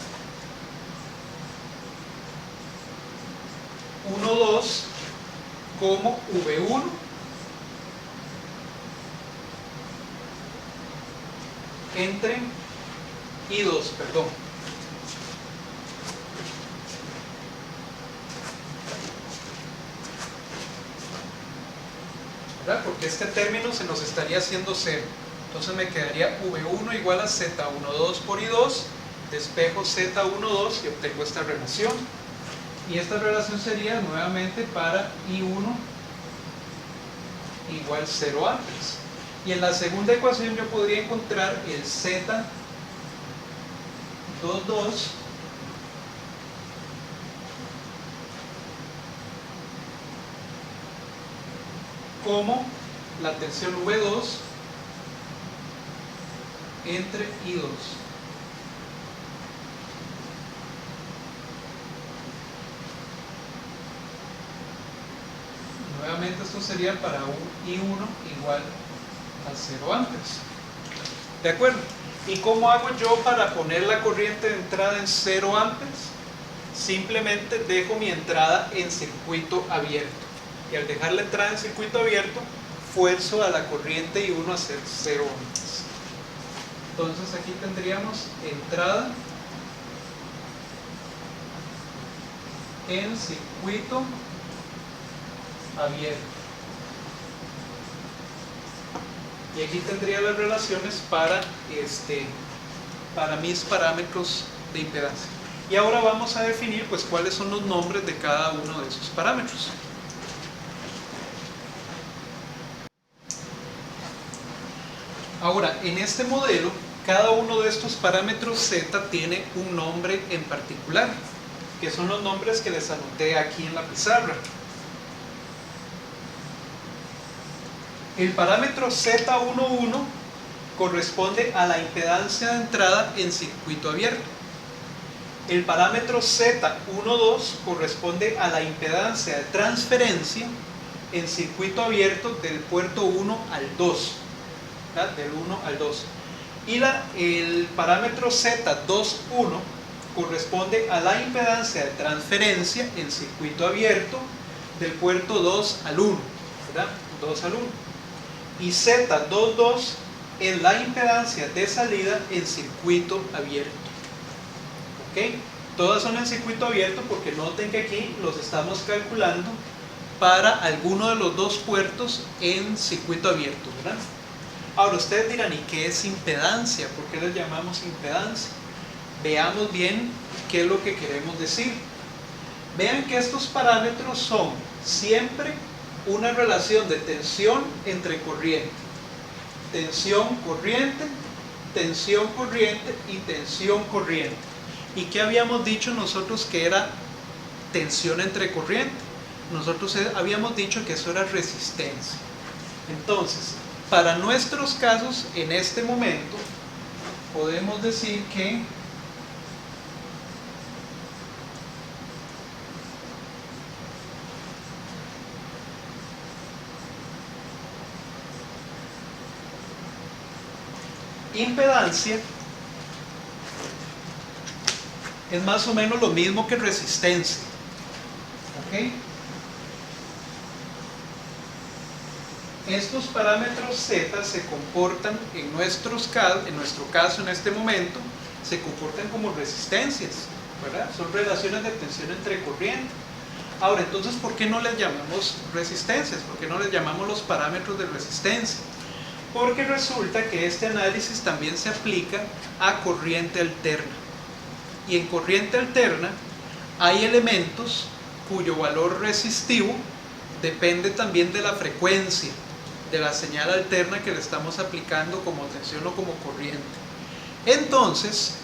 12 como V1 entre I2, perdón. ¿Verdad? Porque este término se nos estaría haciendo 0. Entonces me quedaría V1 igual a Z12 por I2, despejo Z12 y obtengo esta relación. Y esta relación sería nuevamente para I1 igual 0 amperes. Y en la segunda ecuación yo podría encontrar el Z22 como la tensión V2 entre I2. Nuevamente esto sería para un I1 igual a 0 amperes. ¿De acuerdo? ¿Y cómo hago yo para poner la corriente de entrada en 0 amperes? Simplemente dejo mi entrada en circuito abierto. Y al dejar la entrada en circuito abierto, fuerzo a la corriente I1 a ser 0 amperes. Entonces aquí tendríamos entrada en circuito abierto. Y aquí tendría las relaciones para mis parámetros de impedancia. Y ahora vamos a definir pues cuáles son los nombres de cada uno de esos parámetros. Ahora, en este modelo, cada uno de estos parámetros Z tiene un nombre en particular, que son los nombres que les anoté aquí en la pizarra. El parámetro Z11 corresponde a la impedancia de entrada en circuito abierto. El parámetro Z12 corresponde a la impedancia de transferencia en circuito abierto del puerto 1 al 2. ¿Verdad? Del 1 al 2. Y el parámetro Z21 corresponde a la impedancia de transferencia en circuito abierto del puerto 2 al 1. ¿Verdad? 2 al 1. Y Z22 es la impedancia de salida en circuito abierto. ¿Ok? Todas son en circuito abierto porque noten que aquí los estamos calculando para alguno de los dos puertos en circuito abierto, ¿verdad? Ahora ustedes dirán, ¿y qué es impedancia? ¿Por qué le llamamos impedancia? Veamos bien qué es lo que queremos decir. Vean que estos parámetros son siempre una relación de tensión entre corriente. Tensión corriente y tensión corriente. ¿Y qué habíamos dicho nosotros que era tensión entre corriente? Nosotros habíamos dicho que eso era resistencia. Entonces, para nuestros casos, en este momento, podemos decir que impedancia es más o menos lo mismo que resistencia. ¿Ok? Estos parámetros Z se comportan en nuestro caso en este momento, se comportan como resistencias, ¿verdad? Son relaciones de tensión entre corriente. Ahora, entonces, ¿por qué no les llamamos resistencias? ¿Por qué no les llamamos los parámetros de resistencia? Porque resulta que este análisis también se aplica a corriente alterna. Y en corriente alterna hay elementos cuyo valor resistivo depende también de la frecuencia de la señal alterna que le estamos aplicando como tensión o como corriente. Entonces,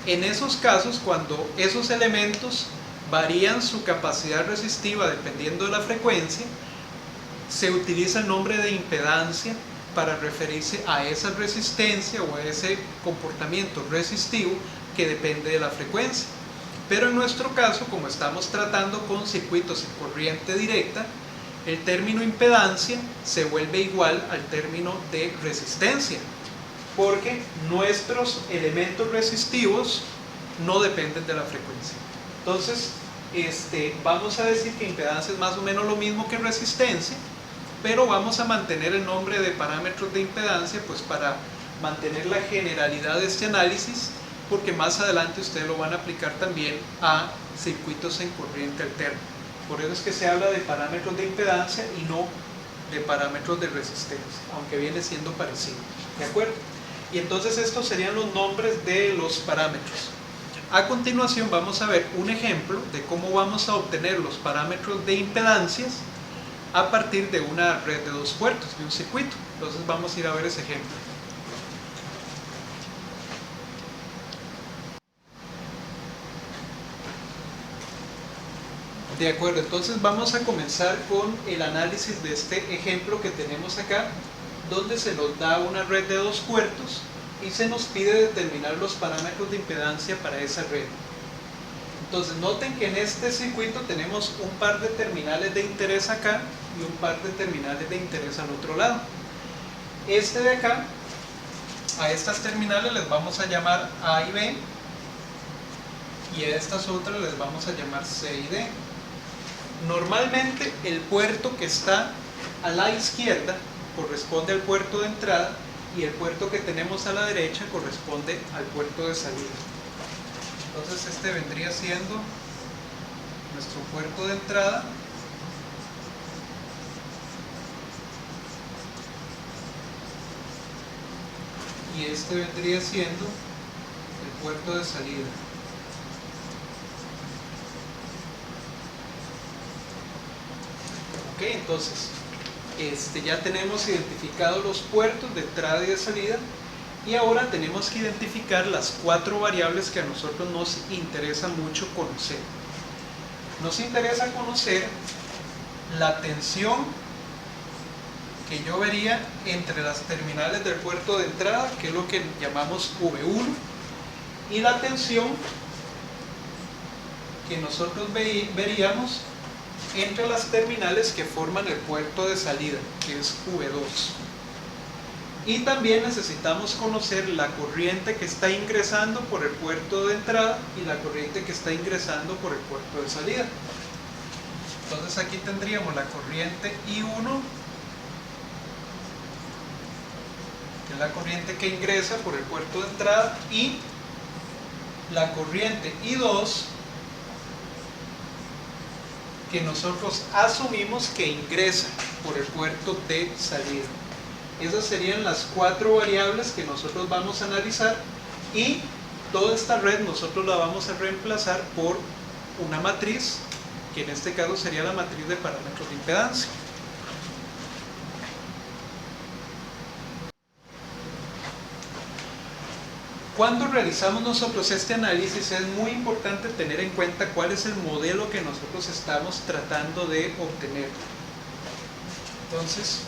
en esos casos, cuando esos elementos varían su capacidad resistiva dependiendo de la frecuencia, se utiliza el nombre de impedancia para referirse a esa resistencia o a ese comportamiento resistivo que depende de la frecuencia. Pero en nuestro caso, como estamos tratando con circuitos en corriente directa, el término impedancia se vuelve igual al término de resistencia, porque nuestros elementos resistivos no dependen de la frecuencia. Entonces, vamos a decir que impedancia es más o menos lo mismo que resistencia, pero vamos a mantener el nombre de parámetros de impedancia pues para mantener la generalidad de este análisis, porque más adelante ustedes lo van a aplicar también a circuitos en corriente alterna. Por eso es que se habla de parámetros de impedancia y no de parámetros de resistencia, aunque viene siendo parecido, ¿de acuerdo? Y entonces estos serían los nombres de los parámetros. A continuación vamos a ver un ejemplo de cómo vamos a obtener los parámetros de impedancias a partir de una red de dos puertos, de un circuito. Entonces vamos a ir a ver ese ejemplo. De acuerdo, entonces vamos a comenzar con el análisis de este ejemplo que tenemos acá, donde se nos da una red de dos puertos y se nos pide determinar los parámetros de impedancia para esa red. Entonces noten que en este circuito tenemos un par de terminales de interés acá y un par de terminales de interés al otro lado. Este de acá, a estas terminales les vamos a llamar A y B, y a estas otras les vamos a llamar C y D. Normalmente el puerto que está a la izquierda corresponde al puerto de entrada y el puerto que tenemos a la derecha corresponde al puerto de salida. Entonces este vendría siendo nuestro puerto de entrada y este vendría siendo el puerto de salida. Ok, entonces ya tenemos identificados los puertos de entrada y de salida, y ahora tenemos que identificar las cuatro variables que a nosotros nos interesa mucho conocer. Nos interesa conocer la tensión que yo vería entre las terminales del puerto de entrada, que es lo que llamamos V1, y la tensión que nosotros veríamos entre las terminales que forman el puerto de salida, que es V2. Y también necesitamos conocer la corriente que está ingresando por el puerto de entrada y la corriente que está ingresando por el puerto de salida. Entonces aquí tendríamos la corriente I1, que es la corriente que ingresa por el puerto de entrada, y la corriente I2, que nosotros asumimos que ingresa por el puerto de salida. Esas serían las cuatro variables que nosotros vamos a analizar, y toda esta red nosotros la vamos a reemplazar por una matriz, que en este caso sería la matriz de parámetros de impedancia. Cuando realizamos nosotros este análisis es muy importante tener en cuenta cuál es el modelo que nosotros estamos tratando de obtener. Entonces,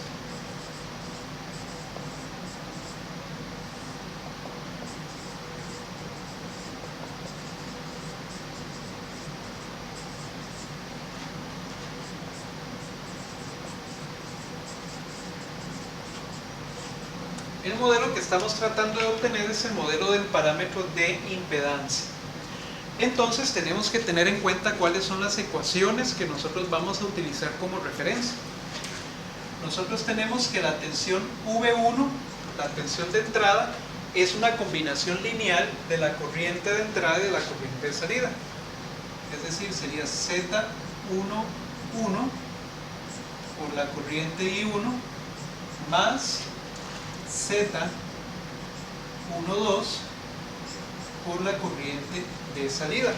el modelo que estamos tratando de obtener es el modelo del parámetro de impedancia. Entonces tenemos que tener en cuenta cuáles son las ecuaciones que nosotros vamos a utilizar como referencia. Nosotros tenemos que la tensión V1, la tensión de entrada, es una combinación lineal de la corriente de entrada y de la corriente de salida. Es decir, sería Z11 por la corriente I1 más Z12 por la corriente de salida.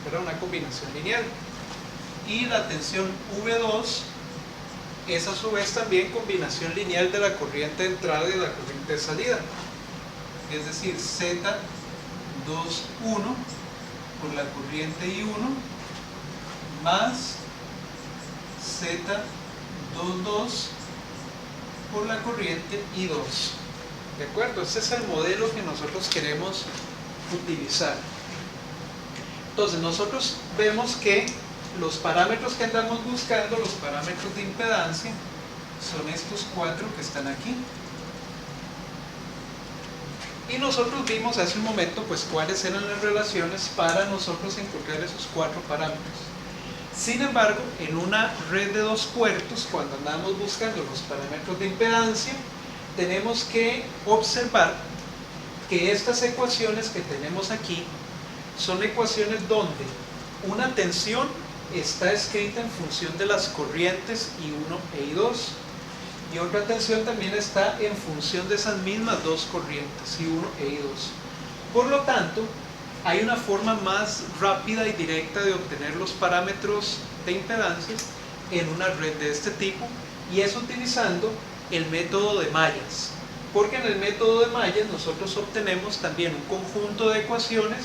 Era una combinación lineal. Y la tensión V2 es a su vez también combinación lineal de la corriente de entrada y de la corriente de salida. Es decir, Z21 por la corriente I1 más Z22 por la corriente I2. ¿De acuerdo? Este es el modelo que nosotros queremos utilizar. Entonces nosotros vemos que los parámetros que andamos buscando, los parámetros de impedancia, son estos 4 que están aquí. Y nosotros vimos hace un momento pues cuáles eran las relaciones para nosotros encontrar esos 4 parámetros. Sin embargo, en una red de 2 puertos, cuando andamos buscando los parámetros de impedancia, tenemos que observar que estas ecuaciones que tenemos aquí son ecuaciones donde una tensión está escrita en función de las corrientes I1 e I2, y otra tensión también está en función de esas mismas 2 corrientes, I1 e I2. Por lo tanto, hay una forma más rápida y directa de obtener los parámetros de impedancias en una red de este tipo, y es utilizando el método de mallas, porque en el método de mallas nosotros obtenemos también un conjunto de ecuaciones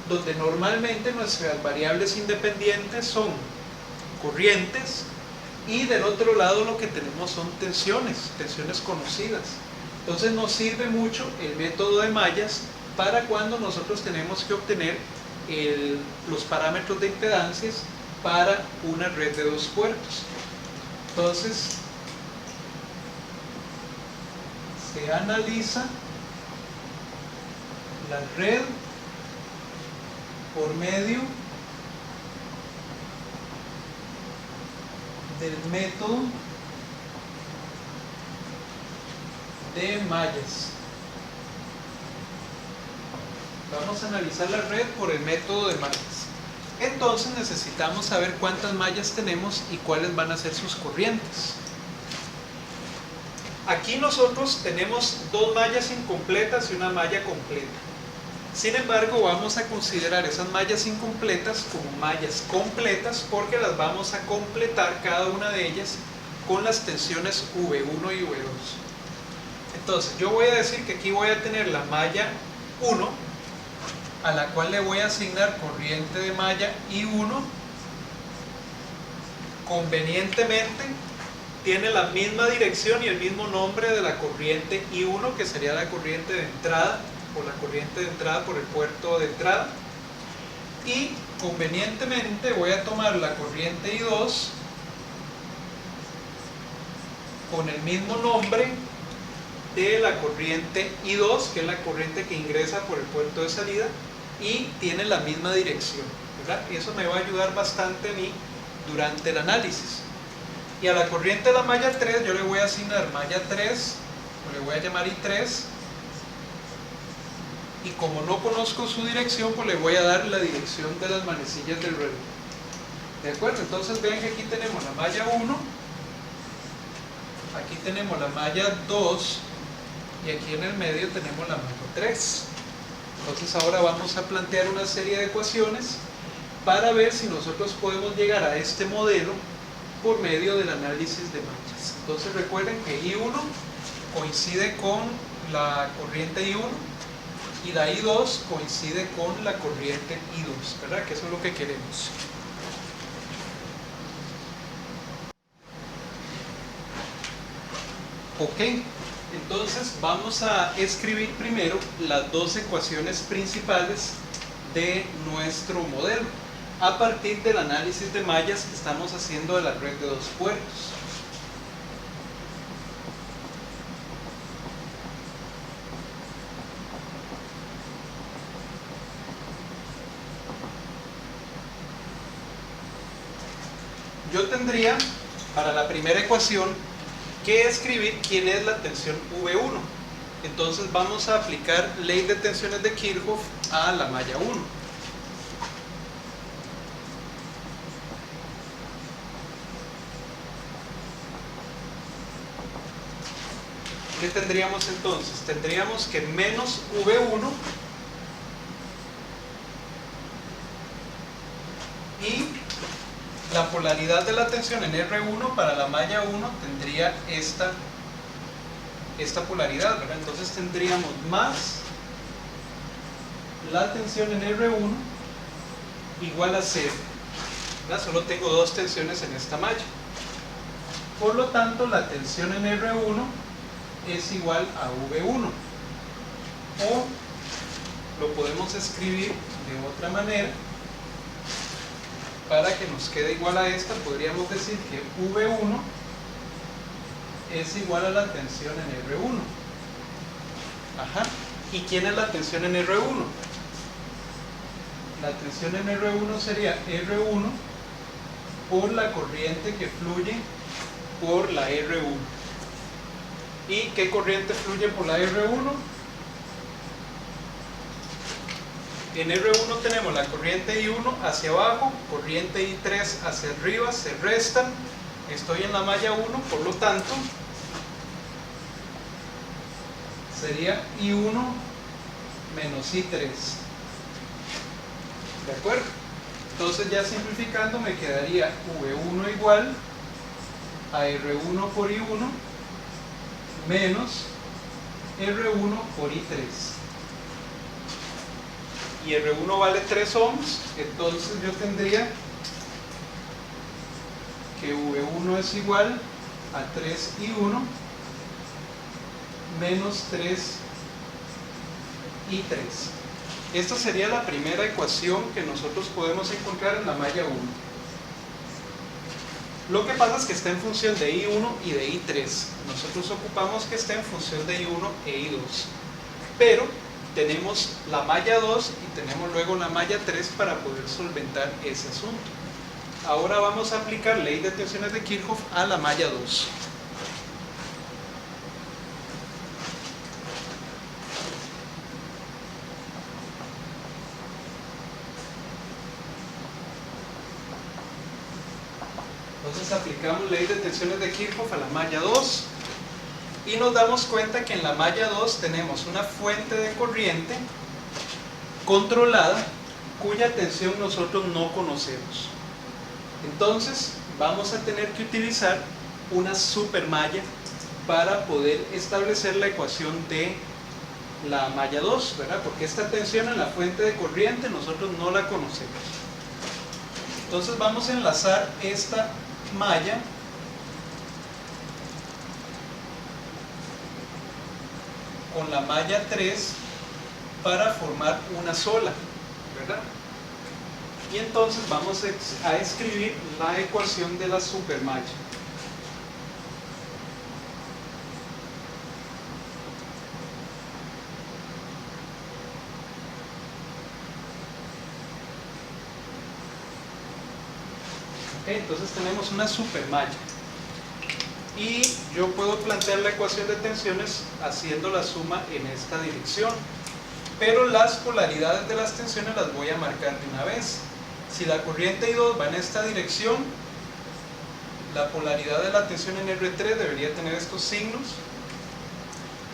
donde normalmente nuestras variables independientes son corrientes, y del otro lado lo que tenemos son tensiones conocidas. Entonces nos sirve mucho el método de mallas para cuando nosotros tenemos que obtener los parámetros de impedancias para una red de 2 puertos. Entonces se analiza la red por medio del método de mallas. Vamos a analizar la red por el método de mallas. Entonces necesitamos saber cuántas mallas tenemos y cuáles van a ser sus corrientes. Aquí nosotros tenemos 2 mallas incompletas y una malla completa. Sin embargo, vamos a considerar esas mallas incompletas como mallas completas porque las vamos a completar cada una de ellas con las tensiones V1 y V2. Entonces, yo voy a decir que aquí voy a tener la malla 1, a la cual le voy a asignar corriente de malla I1. Convenientemente, tiene la misma dirección y el mismo nombre de la corriente I1, que sería la corriente de entrada, o la corriente de entrada por el puerto de entrada, y convenientemente voy a tomar la corriente I2 con el mismo nombre de la corriente I2, que es la corriente que ingresa por el puerto de salida y tiene la misma dirección, ¿verdad? Y eso me va a ayudar bastante a mí durante el análisis. Y a la corriente de la malla 3 yo le voy a asignar malla 3, o le voy a llamar I3, y como no conozco su dirección, pues le voy a dar la dirección de las manecillas del reloj. ¿De acuerdo? Entonces vean que aquí tenemos la malla 1, aquí tenemos la malla 2, y aquí en el medio tenemos la malla 3. Entonces ahora vamos a plantear una serie de ecuaciones para ver si nosotros podemos llegar a este modelo por medio del análisis de mallas. Entonces recuerden que I1 coincide con la corriente I1 y la I2 coincide con la corriente I2, ¿verdad? Que eso es lo que queremos. Ok, entonces vamos a escribir primero las 2 ecuaciones principales de nuestro modelo a partir del análisis de mallas que estamos haciendo de la red de 2 puertos. Yo tendría, para la primera ecuación, que escribir quién es la tensión V1. Entonces vamos a aplicar ley de tensiones de Kirchhoff a la malla 1. ¿Qué tendríamos entonces? Tendríamos que menos V1 y la polaridad de la tensión en R1 para la malla 1 tendría esta polaridad, ¿verdad? Entonces tendríamos más la tensión en R1 igual a 0, ¿verdad? Solo tengo 2 tensiones en esta malla. Por lo tanto, la tensión en R1 es igual a V1, o lo podemos escribir de otra manera. para que nos quede igual a esta, podríamos decir que V1 es igual a la tensión en R1. Ajá. ¿Y quién es la tensión en R1? La tensión en R1 sería R1 por la corriente que fluye por la R1. ¿Y qué corriente fluye por la R1? En R1 tenemos la corriente I1 hacia abajo, corriente I3 hacia arriba, se restan. Estoy en la malla 1, por lo tanto, sería I1 menos I3. ¿De acuerdo? Entonces, ya simplificando, me quedaría V1 igual a R1 por I1 menos R1 por I3. Y R1 vale 3 ohms, entonces yo tendría que V1 es igual a 3I1 menos 3I3. Esta sería la primera ecuación que nosotros podemos encontrar en la malla 1. Lo que pasa es que está en función de I1 y de I3. Nosotros ocupamos que esté en función de I1 e I2. Pero tenemos la malla 2 y tenemos luego la malla 3 para poder solventar ese asunto. Ahora vamos a aplicar ley de tensiones de Kirchhoff a la malla 2. Entonces aplicamos ley de tensiones de Kirchhoff a la malla 2 y nos damos cuenta que en la malla 2 tenemos una fuente de corriente controlada cuya tensión nosotros no conocemos. Entonces vamos a tener que utilizar una supermalla para poder establecer la ecuación de la malla 2, ¿verdad? Porque esta tensión en la fuente de corriente nosotros no la conocemos. Entonces vamos a enlazar esta malla con la malla 3 para formar una sola, ¿verdad? Y entonces vamos a escribir la ecuación de la supermalla. Entonces tenemos una supermalla y yo puedo plantear la ecuación de tensiones haciendo la suma en esta dirección, pero las polaridades de las tensiones las voy a marcar de una vez. Si la corriente I2 va en esta dirección, la polaridad de la tensión en R3 debería tener estos signos.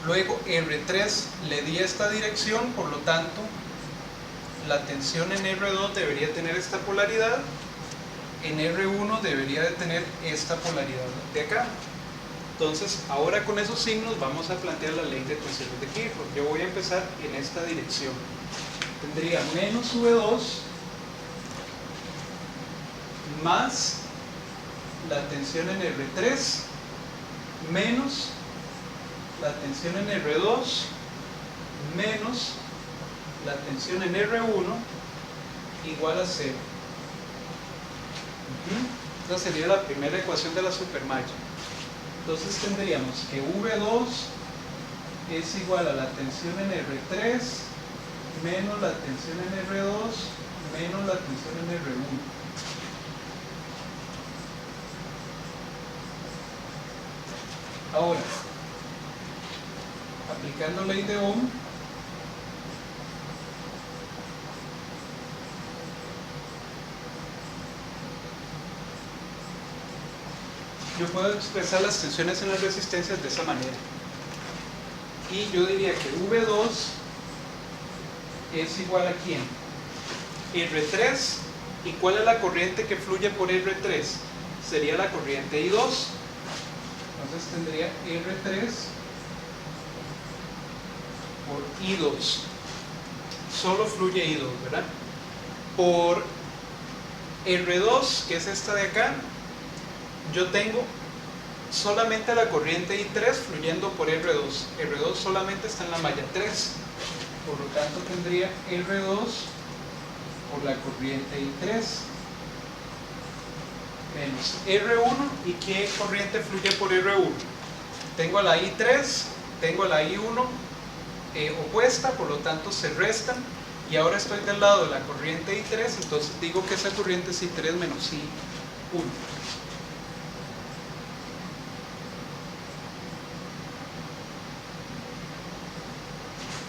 Luego R3 le di esta dirección, por lo tanto la tensión en R2 debería tener esta polaridad. En R1 debería de tener esta polaridad de acá. Entonces, ahora con esos signos vamos a plantear la ley de tensiones de Kirchhoff. Yo voy a empezar en esta dirección. Tendría menos V2 más la tensión en R3 menos la tensión en R2 menos la tensión en R1 igual a 0. Esta sería la primera ecuación de la supermalla. Entonces tendríamos que V2 es igual a la tensión en R3 menos la tensión en R2 menos la tensión en R1. Ahora, aplicando ley de Ohm, yo puedo expresar las tensiones en las resistencias de esa manera. Y yo diría que V2 es igual a ¿quién? R3. ¿Y cuál es la corriente que fluye por R3? Sería la corriente I2. Entonces tendría R3 por I2. Solo fluye I2, ¿verdad? Por R2, que es esta de acá, yo tengo solamente la corriente I3 fluyendo por R2. R2 solamente está en la malla 3. Por lo tanto tendría R2 por la corriente I3 menos R1. ¿Y qué corriente fluye por R1? Tengo a la I3, tengo a la I1 opuesta, por lo tanto se restan, y ahora estoy del lado de la corriente I3, entonces digo que esa corriente es I3 menos I1.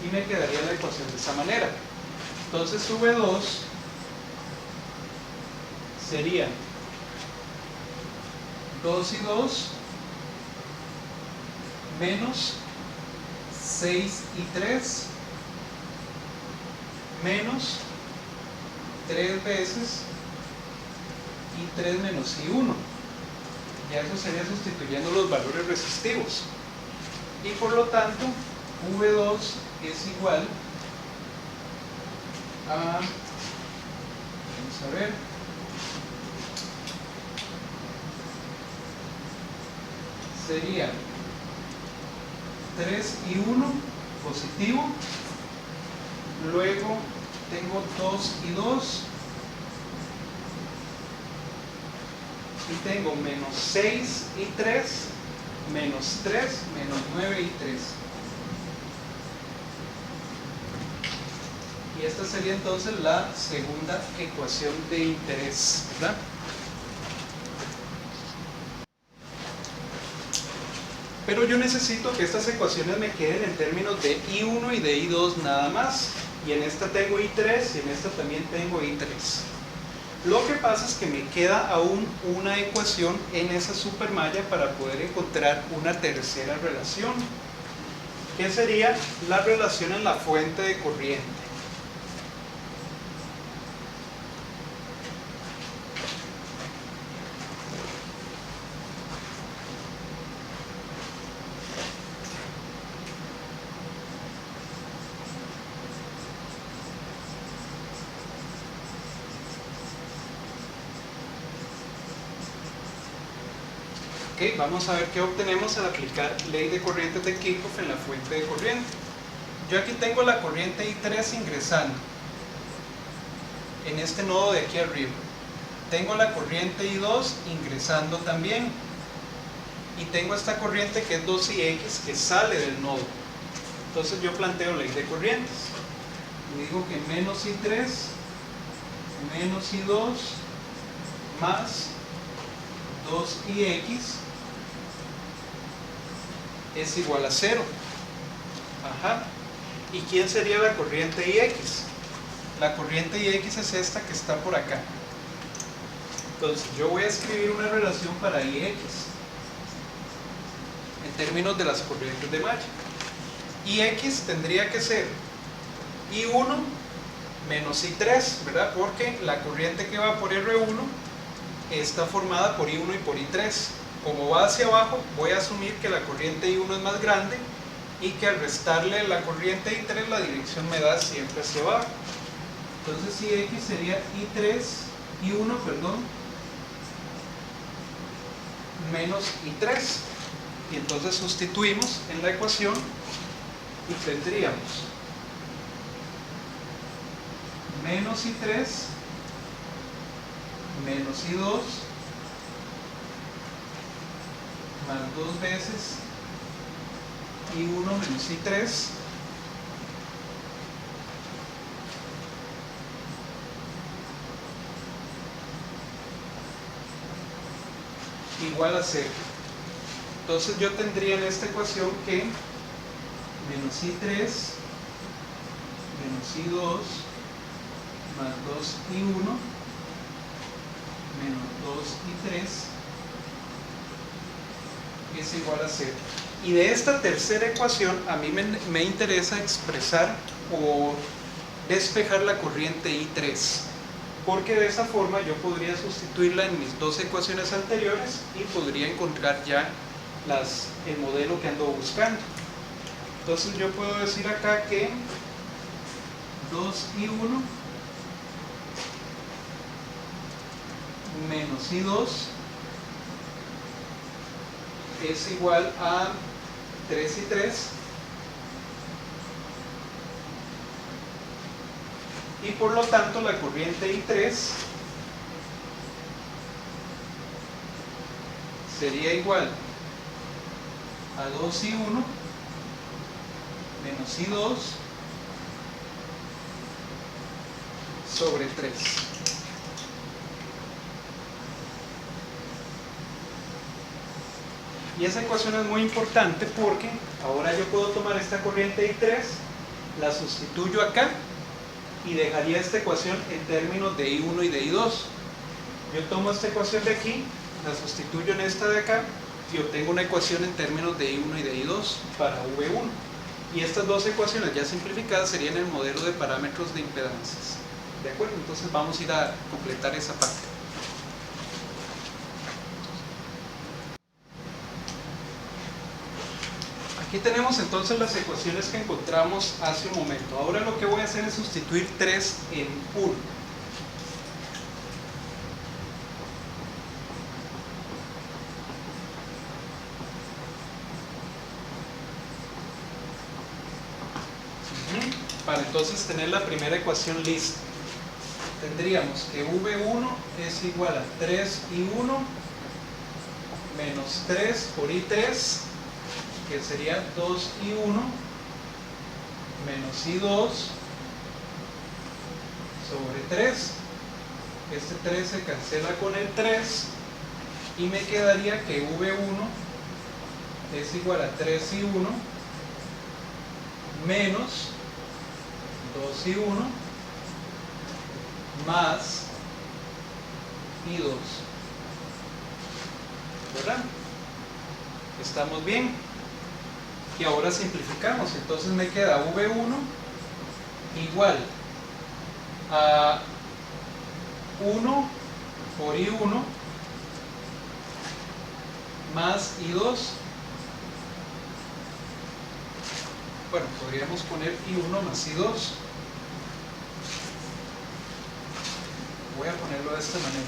Y me quedaría la ecuación de esa manera. Entonces V2 sería 2 y 2 menos 6 y 3 menos 3 veces I3 menos I1. Ya eso sería sustituyendo los valores resistivos. Y por lo tanto, V2 es igual a, vamos a ver, sería 3 y 1 positivo, luego tengo 2 y 2, y tengo menos 6 y 3, menos 3, menos 9 y 3. Y esta sería entonces la segunda ecuación de interés, ¿verdad? Pero yo necesito que estas ecuaciones me queden en términos de I1 y de I2 nada más. Y en esta tengo I3 y en esta también tengo I3. Lo que pasa es que me queda aún una ecuación en esa supermalla para poder encontrar una tercera relación, que sería la relación en la fuente de corriente. Ok, vamos a ver qué obtenemos al aplicar ley de corrientes de Kirchhoff en la fuente de corriente. Yo aquí tengo la corriente I3 ingresando en este nodo de aquí arriba. Tengo la corriente I2 ingresando también. Y tengo esta corriente que es 2IX que sale del nodo. Entonces yo planteo ley de corrientes. Y digo que menos I3 menos I2 más 2IX es igual a 0. Ajá. ¿Y quién sería la corriente IX? La corriente IX es esta que está por acá. Entonces yo voy a escribir una relación para IX en términos de las corrientes de malla. IX tendría que ser I1 menos I3, ¿verdad? Porque la corriente que va por R1 está formada por I1 y por I3. Como va hacia abajo, voy a asumir que la corriente I1 es más grande y que al restarle la corriente I3 la dirección me da siempre hacia abajo. Entonces IX sería I1, menos I3. Y entonces sustituimos en la ecuación y tendríamos menos I3 menos I2 más 2 veces I1 menos I3 igual a 0. Entonces yo tendría en esta ecuación que menos I3 menos I2 más 2I1 menos 2I3 es igual a 0. Y de esta tercera ecuación a mí me interesa expresar o despejar la corriente I3, porque de esa forma yo podría sustituirla en mis dos ecuaciones anteriores y podría encontrar ya el modelo que ando buscando. Entonces yo puedo decir acá que 2I1 menos I2 es igual a 3I3 y por lo tanto la corriente I3 sería igual a 2i1 menos i2 sobre 3. Y esa ecuación es muy importante porque ahora yo puedo tomar esta corriente I3, la sustituyo acá y dejaría esta ecuación en términos de I1 y de I2. Yo tomo esta ecuación de aquí, la sustituyo en esta de acá y obtengo una ecuación en términos de I1 y de I2 para V1. Y estas dos ecuaciones ya simplificadas serían el modelo de parámetros de impedancias. ¿De acuerdo? Entonces vamos a ir a completar esa parte. Aquí tenemos entonces las ecuaciones que encontramos hace un momento. Ahora lo que voy a hacer es sustituir 3 en 1. Para entonces tener la primera ecuación lista, tendríamos que V1 es igual a 3i1 menos 3 por i3, que sería 2i1 menos i2 sobre 3. Este 3 se cancela con el 3 y me quedaría que V1 es igual a 3i1 menos 2i1 más i2. ¿Verdad? ¿Estamos bien? Y ahora simplificamos. Entonces me queda V1 igual a 1 por i1 más i2. Bueno, podríamos poner i1 más i2. Voy a ponerlo de esta manera.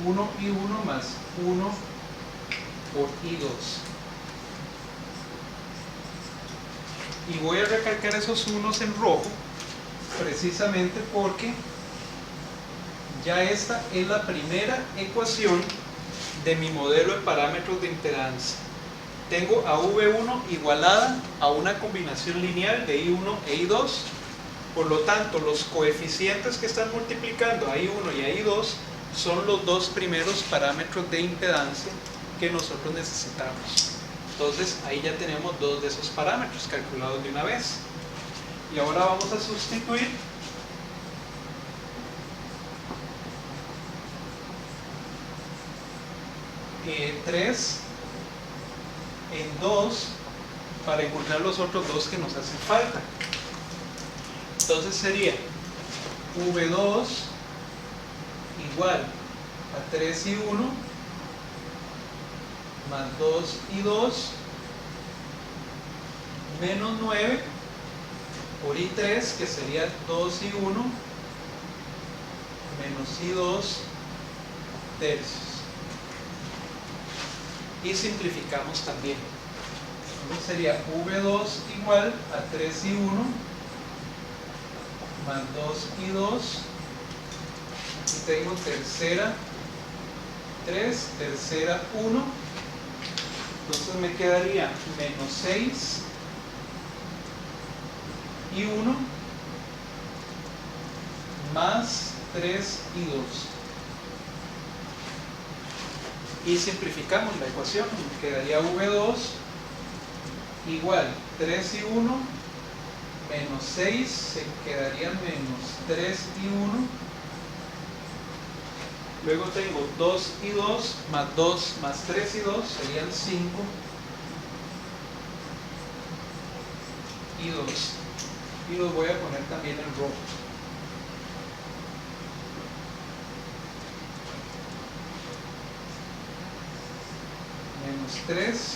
1i1 más 1 por i2. Y voy a recalcar esos unos en rojo, precisamente porque ya esta es la primera ecuación de mi modelo de parámetros de impedancia. Tengo a V1 igualada a una combinación lineal de I1 e I2. Por lo tanto, los coeficientes que están multiplicando a I1 y a I2 son los dos primeros parámetros de impedancia que nosotros necesitamos. Entonces, ahí ya tenemos dos de esos parámetros calculados de una vez. Y ahora vamos a sustituir E 3 en 2 para encontrar los otros dos que nos hacen falta. Entonces sería V2 igual a 3i1 más 2i2 menos 9 por i3, que sería 2i1 menos i2 tercios. Y simplificamos también. Entonces sería V2 igual a 3i1 más 2i2. Aquí tengo tercera 3, tercera 1. Entonces me quedaría menos 6 y 1 más 3 y 2. Y simplificamos la ecuación, me quedaría V2 igual 3 y 1 menos 6, se quedaría menos 3 y 1. Luego tengo 2 y 2 más 2 más 3 y 2 serían 5 y 2. Y los voy a poner también en rojo. Menos 3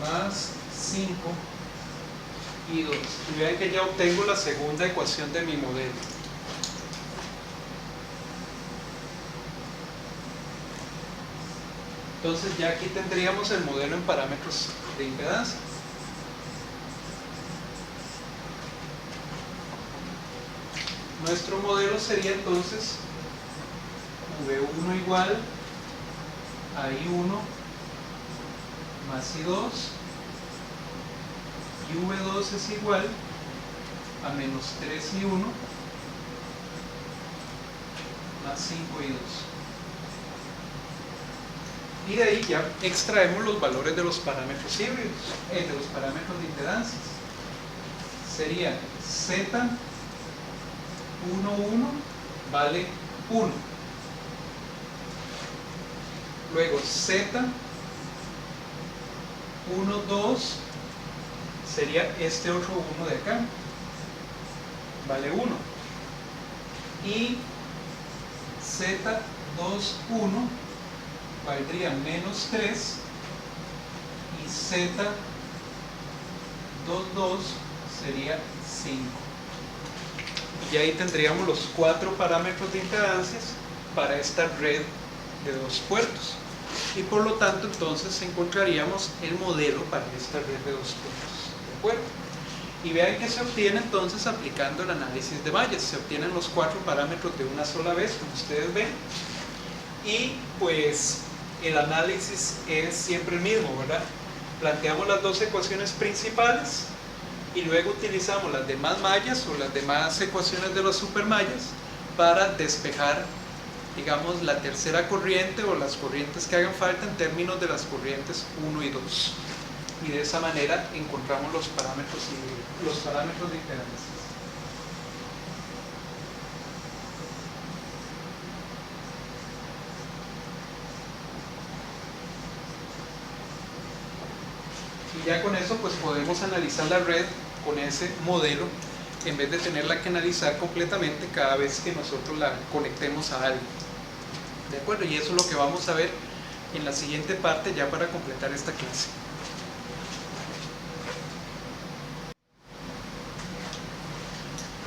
más 5 y 2. Y vean que ya obtengo la segunda ecuación de mi modelo. Entonces ya aquí tendríamos el modelo en parámetros de impedancia. Nuestro modelo sería entonces V1 igual a I1 más I2, y V2 es igual a menos 3I1 más 5I2. Y de ahí ya extraemos los valores de los parámetros híbridos, de los parámetros de impedancias. Sería Z11 vale 1. Luego Z12 sería este otro 1 de acá, vale 1. Y Z21 valdría menos 3, y Z22 sería 5. Y ahí tendríamos los 4 parámetros de impedancias para esta red de 2 puertos. Y por lo tanto entonces encontraríamos el modelo para esta red de 2 puertos. ¿De acuerdo? Y vean que se obtiene entonces aplicando el análisis de mallas. Se obtienen los 4 parámetros de una sola vez, como ustedes ven. Y pues el análisis es siempre el mismo, ¿verdad? Planteamos las 2 ecuaciones principales y luego utilizamos las demás mallas o las demás ecuaciones de las supermallas para despejar, digamos, la tercera corriente o las corrientes que hagan falta en términos de las corrientes 1 y 2. Y de esa manera encontramos los parámetros de impedancias. Y ya con eso pues podemos analizar la red con ese modelo en vez de tenerla que analizar completamente cada vez que nosotros la conectemos a algo. ¿De acuerdo? Y eso es lo que vamos a ver en la siguiente parte ya para completar esta clase.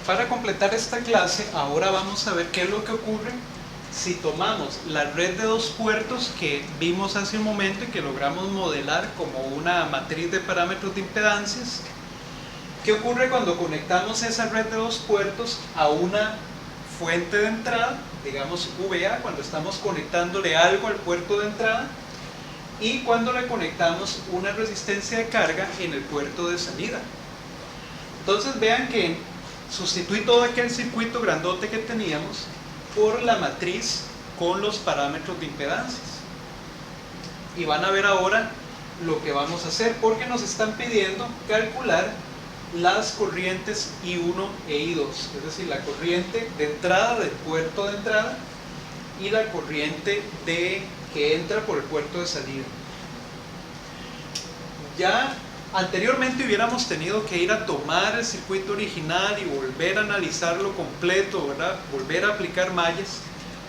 Para completar esta clase, ahora vamos a ver qué es lo que ocurre si tomamos la red de 2 puertos que vimos hace un momento y que logramos modelar como una matriz de parámetros de impedancias. ¿Qué ocurre cuando conectamos esa red de 2 puertos a una fuente de entrada, digamos VA, cuando estamos conectándole algo al puerto de entrada, y cuando le conectamos una resistencia de carga en el puerto de salida? Entonces vean que sustituí todo aquel circuito grandote que teníamos por la matriz con los parámetros de impedancias. Y van a ver ahora lo que vamos a hacer, porque nos están pidiendo calcular las corrientes I1 e I2, es decir, la corriente de entrada del puerto de entrada y la corriente que entra por el puerto de salida. Ya anteriormente hubiéramos tenido que ir a tomar el circuito original y volver a analizarlo completo, ¿verdad? Volver a aplicar mallas,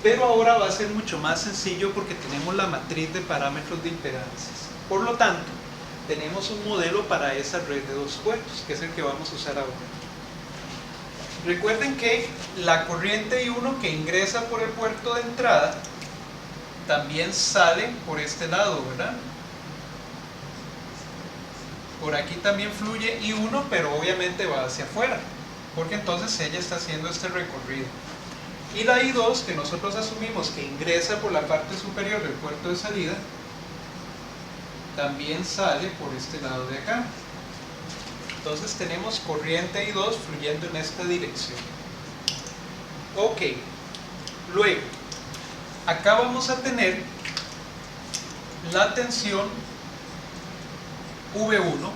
pero ahora va a ser mucho más sencillo porque tenemos la matriz de parámetros de impedancias. Por lo tanto, tenemos un modelo para esa red de 2 puertos, que es el que vamos a usar ahora. Recuerden que la corriente I1 que ingresa por el puerto de entrada también sale por este lado, ¿verdad? Por aquí también fluye I1, pero obviamente va hacia afuera, porque entonces ella está haciendo este recorrido. Y la I2, que nosotros asumimos que ingresa por la parte superior del puerto de salida, también sale por este lado de acá. Entonces tenemos corriente I2 fluyendo en esta dirección. Ok, luego, acá vamos a tener la tensión V1,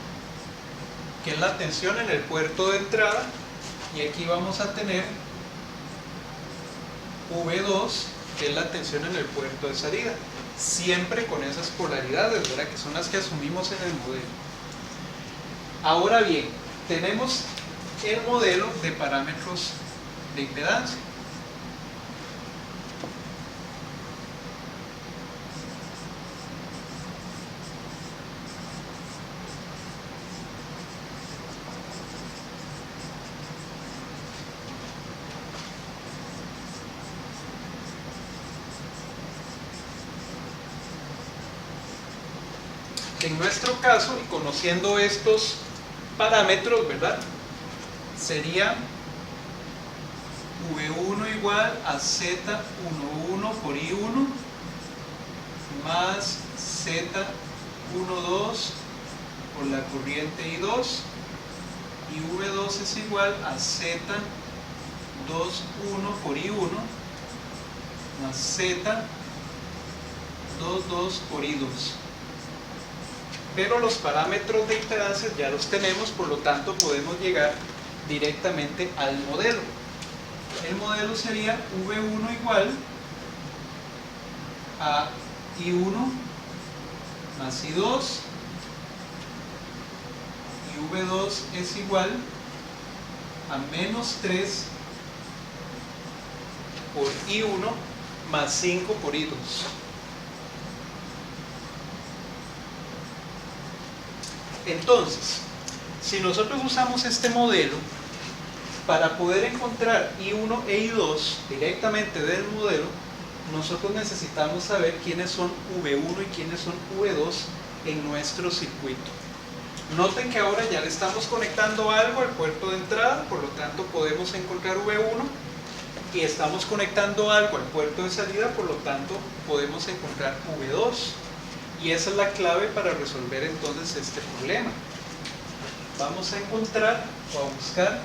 que es la tensión en el puerto de entrada, y aquí vamos a tener V2, que es la tensión en el puerto de salida, siempre con esas polaridades, ¿verdad? Que son las que asumimos en el modelo. Ahora bien, tenemos el modelo de parámetros de impedancia. En nuestro caso, y conociendo estos parámetros, ¿verdad? Sería V1 igual a Z11 por I1 más Z12 por la corriente I2, y V2 es igual a Z21 por I1 más Z22 por I2. Pero los parámetros de impedancia ya los tenemos, por lo tanto podemos llegar directamente al modelo. El modelo sería V1 igual a I1 más I2, y V2 es igual a menos 3 por I1 más 5 por I2. Entonces, si nosotros usamos este modelo para poder encontrar I1 e I2 directamente del modelo, nosotros necesitamos saber quiénes son V1 y quiénes son V2 en nuestro circuito. Noten que ahora ya le estamos conectando algo al puerto de entrada, por lo tanto podemos encontrar V1, y estamos conectando algo al puerto de salida, por lo tanto podemos encontrar V2. Y esa es la clave para resolver entonces este problema. Vamos a encontrar o a buscar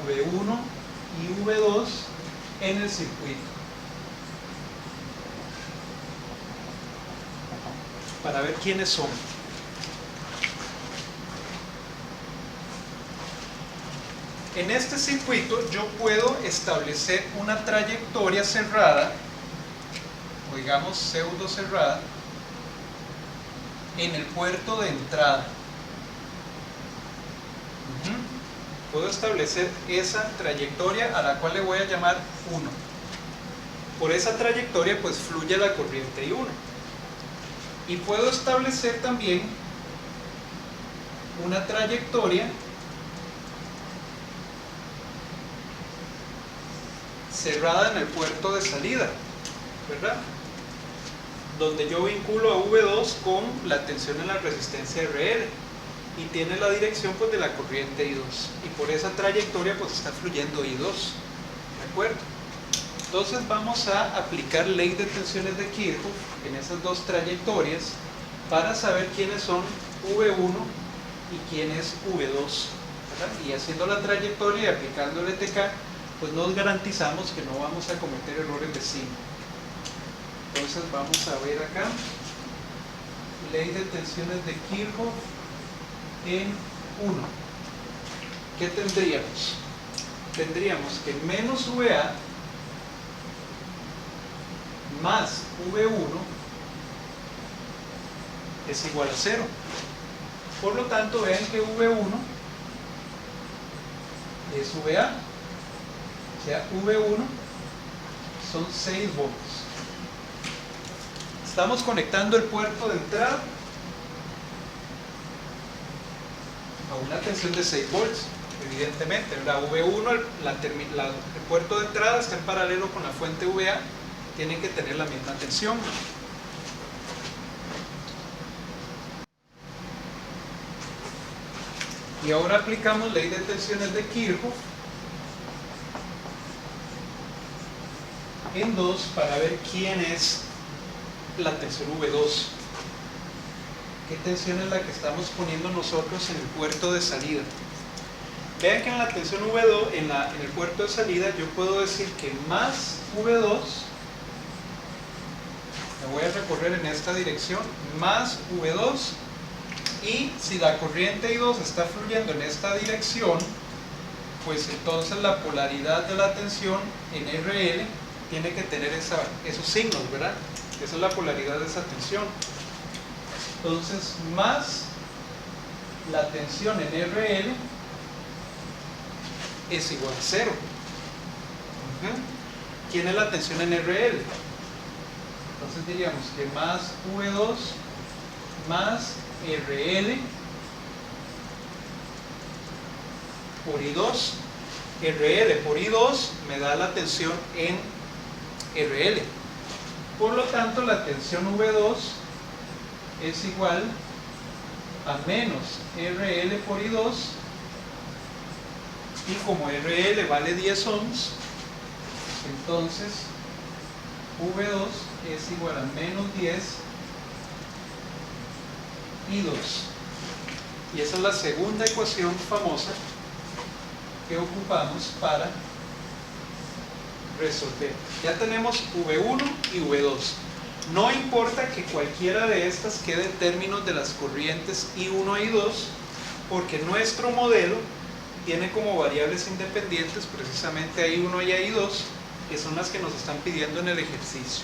V1 y V2 en el circuito, para ver quiénes son. En este circuito yo puedo establecer una trayectoria cerrada, o digamos pseudo cerrada, en el puerto de entrada. Puedo establecer esa trayectoria, a la cual le voy a llamar 1. Por esa trayectoria pues fluye la corriente I1. Y puedo establecer también una trayectoria cerrada en el puerto de salida, ¿verdad? Donde yo vinculo a V2 con la tensión en la resistencia RL, y tiene la dirección pues de la corriente I2, y por esa trayectoria pues está fluyendo I2, ¿de acuerdo? Entonces vamos a aplicar ley de tensiones de Kirchhoff en esas dos trayectorias para saber quiénes son V1 y quién es V2, ¿verdad? Y haciendo la trayectoria y aplicando el ETK, pues nos garantizamos que no vamos a cometer errores de signo. Entonces vamos a ver acá, ley de tensiones de Kirchhoff en 1. ¿Qué tendríamos? Tendríamos que menos VA más V1 es igual a 0. Por lo tanto, vean que V1 es VA, o sea, V1 son 6 volts. Estamos conectando el puerto de entrada a una tensión de 6 volts, evidentemente, ¿verdad? V1, el puerto de entrada está en paralelo con la fuente VA, tienen que tener la misma tensión. Y ahora aplicamos ley de tensiones de Kirchhoff en 2 para ver quién es la tensión V2. ¿Qué tensión es la que estamos poniendo nosotros en el puerto de salida? Vean que en la tensión V2, en el puerto de salida, yo puedo decir que más V2, me voy a recorrer en esta dirección, más V2, y si la corriente I2 está fluyendo en esta dirección, pues entonces la polaridad de la tensión en RL tiene que tener esos signos, ¿verdad? Esa es la polaridad de esa tensión. Entonces, más la tensión en RL es igual a 0. ¿Quién es la tensión en RL? Entonces diríamos que más V2 más RL por I2. RL por I2 me da la tensión en RL. Por lo tanto, la tensión V2 es igual a menos RL por I2, y como RL vale 10 ohms, entonces V2 es igual a menos 10 I2. Y esa es la segunda ecuación famosa que ocupamos para resolver. Ya tenemos V1 y V2. No importa que cualquiera de estas quede en términos de las corrientes I1 y I2, porque nuestro modelo tiene como variables independientes precisamente a I1 y a I2, que son las que nos están pidiendo en el ejercicio.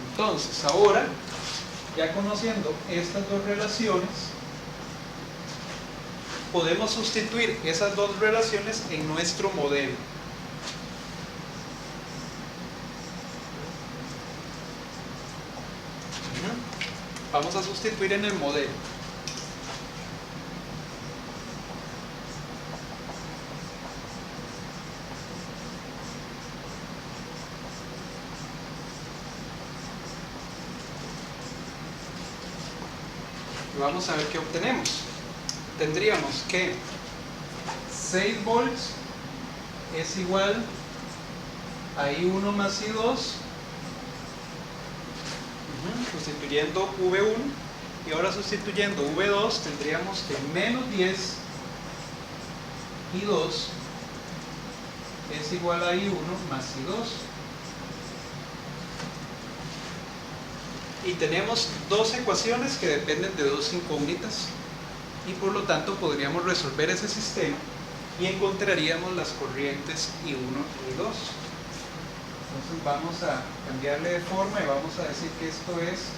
Entonces, ahora, ya conociendo estas dos relaciones, podemos sustituir esas dos relaciones en nuestro modelo. Vamos a sustituir en el modelo. Y vamos a ver qué obtenemos. Tendríamos que 6 volts es igual a I1 más I2, sustituyendo V1, y ahora sustituyendo V2 tendríamos que menos 10 I2 es igual a I1 más I2. Y tenemos dos ecuaciones que dependen de dos incógnitas, y por lo tanto podríamos resolver ese sistema y encontraríamos las corrientes I1 y I2. Entonces vamos a cambiarle de forma y vamos a decir que esto es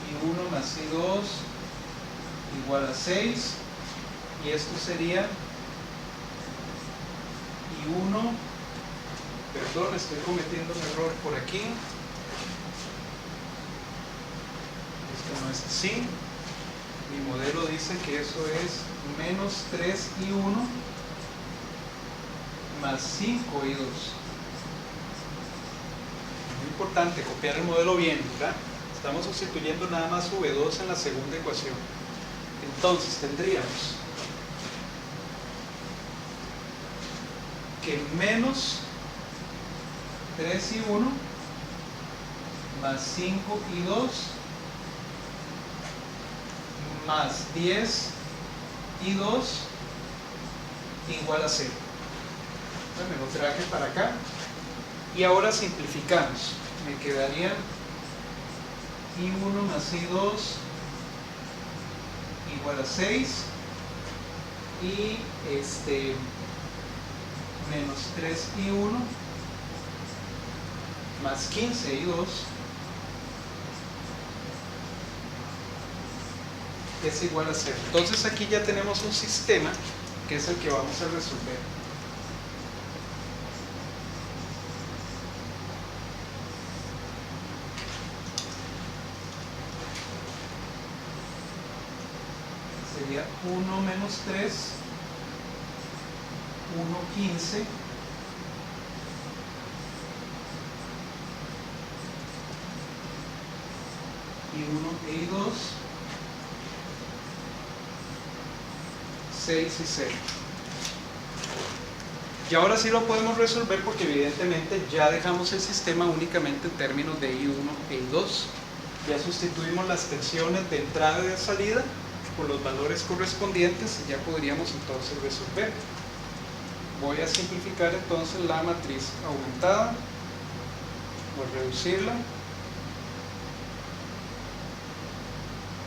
I1 más I2 igual a 6, y esto sería I1, perdón, estoy cometiendo un error por aquí, esto no es así, mi modelo dice que eso es menos 3I1 más 5I2. Muy importante copiar el modelo bien, ¿verdad? Estamos sustituyendo nada más V2 en la segunda ecuación. Entonces tendríamos que menos 3I1 más 5I2 más 10I2 igual a 0. Me lo traje para acá. Y ahora simplificamos. Me quedaría I1 más I2 igual a 6, y menos 3I1 más 15I2 es igual a 0. Entonces aquí ya tenemos un sistema que es el que vamos a resolver. Sería 1 menos 3, 1, 15, y 1 y 2, 6 y 0. Y ahora sí lo podemos resolver porque evidentemente ya dejamos el sistema únicamente en términos de I1 e I2. Ya sustituimos las tensiones de entrada y de salida por los valores correspondientes y ya podríamos entonces resolver. Voy a simplificar entonces la matriz aumentada, voy a reducirla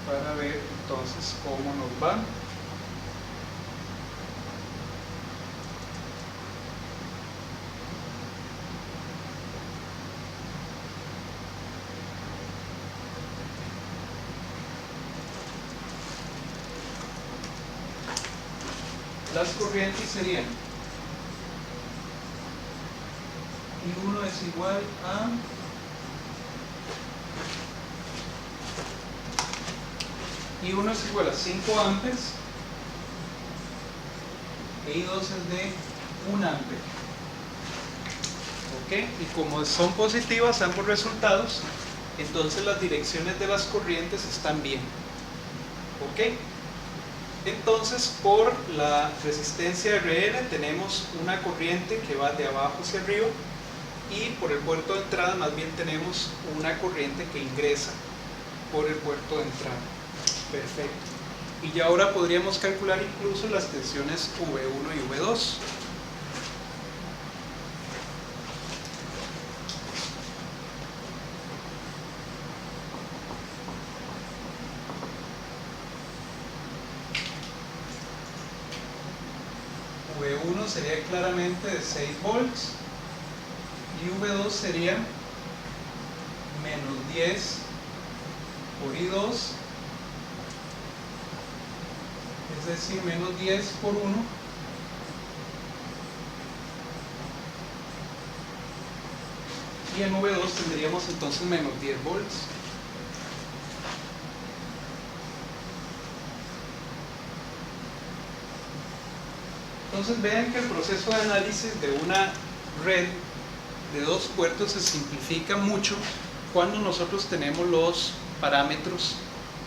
para ver entonces cómo nos va. Las corrientes serían I1 es igual a I1 es igual a 5 amperes e I2 es de 1 ampere. ¿Ok? Y como son positivas ambos resultados, entonces las direcciones de las corrientes están bien. ¿Ok? Entonces, por la resistencia RL tenemos una corriente que va de abajo hacia arriba, y por el puerto de entrada más bien tenemos una corriente que ingresa por el puerto de entrada. Perfecto. Y ya ahora podríamos calcular incluso las tensiones V1 y V2. V1 sería claramente de 6 volts y V2 sería menos 10 por I2, es decir, menos 10 por 1, y en V2 tendríamos entonces menos 10 volts. Entonces vean que el proceso de análisis de una red de 2 puertos se simplifica mucho cuando nosotros tenemos los parámetros,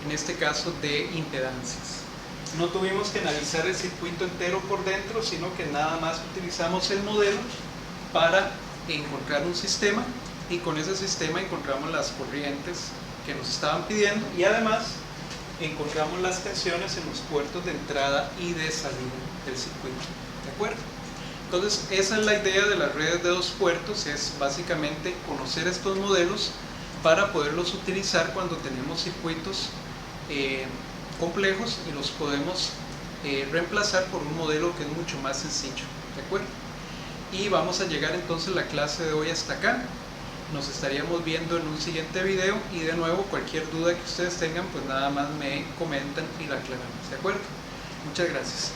en este caso de impedancias. No tuvimos que analizar el circuito entero por dentro, sino que nada más utilizamos el modelo para encontrar un sistema, y con ese sistema encontramos las corrientes que nos estaban pidiendo, y además encontramos las tensiones en los puertos de entrada y de salida del circuito. ¿De acuerdo? Entonces, esa es la idea de las redes de 2 puertos, es básicamente conocer estos modelos para poderlos utilizar cuando tenemos circuitos complejos, y los podemos reemplazar por un modelo que es mucho más sencillo. ¿De acuerdo? Y vamos a llegar entonces la clase de hoy hasta acá. Nos estaríamos viendo en un siguiente video, y de nuevo cualquier duda que ustedes tengan, pues nada más me comentan y la aclaramos. ¿De acuerdo? Muchas gracias.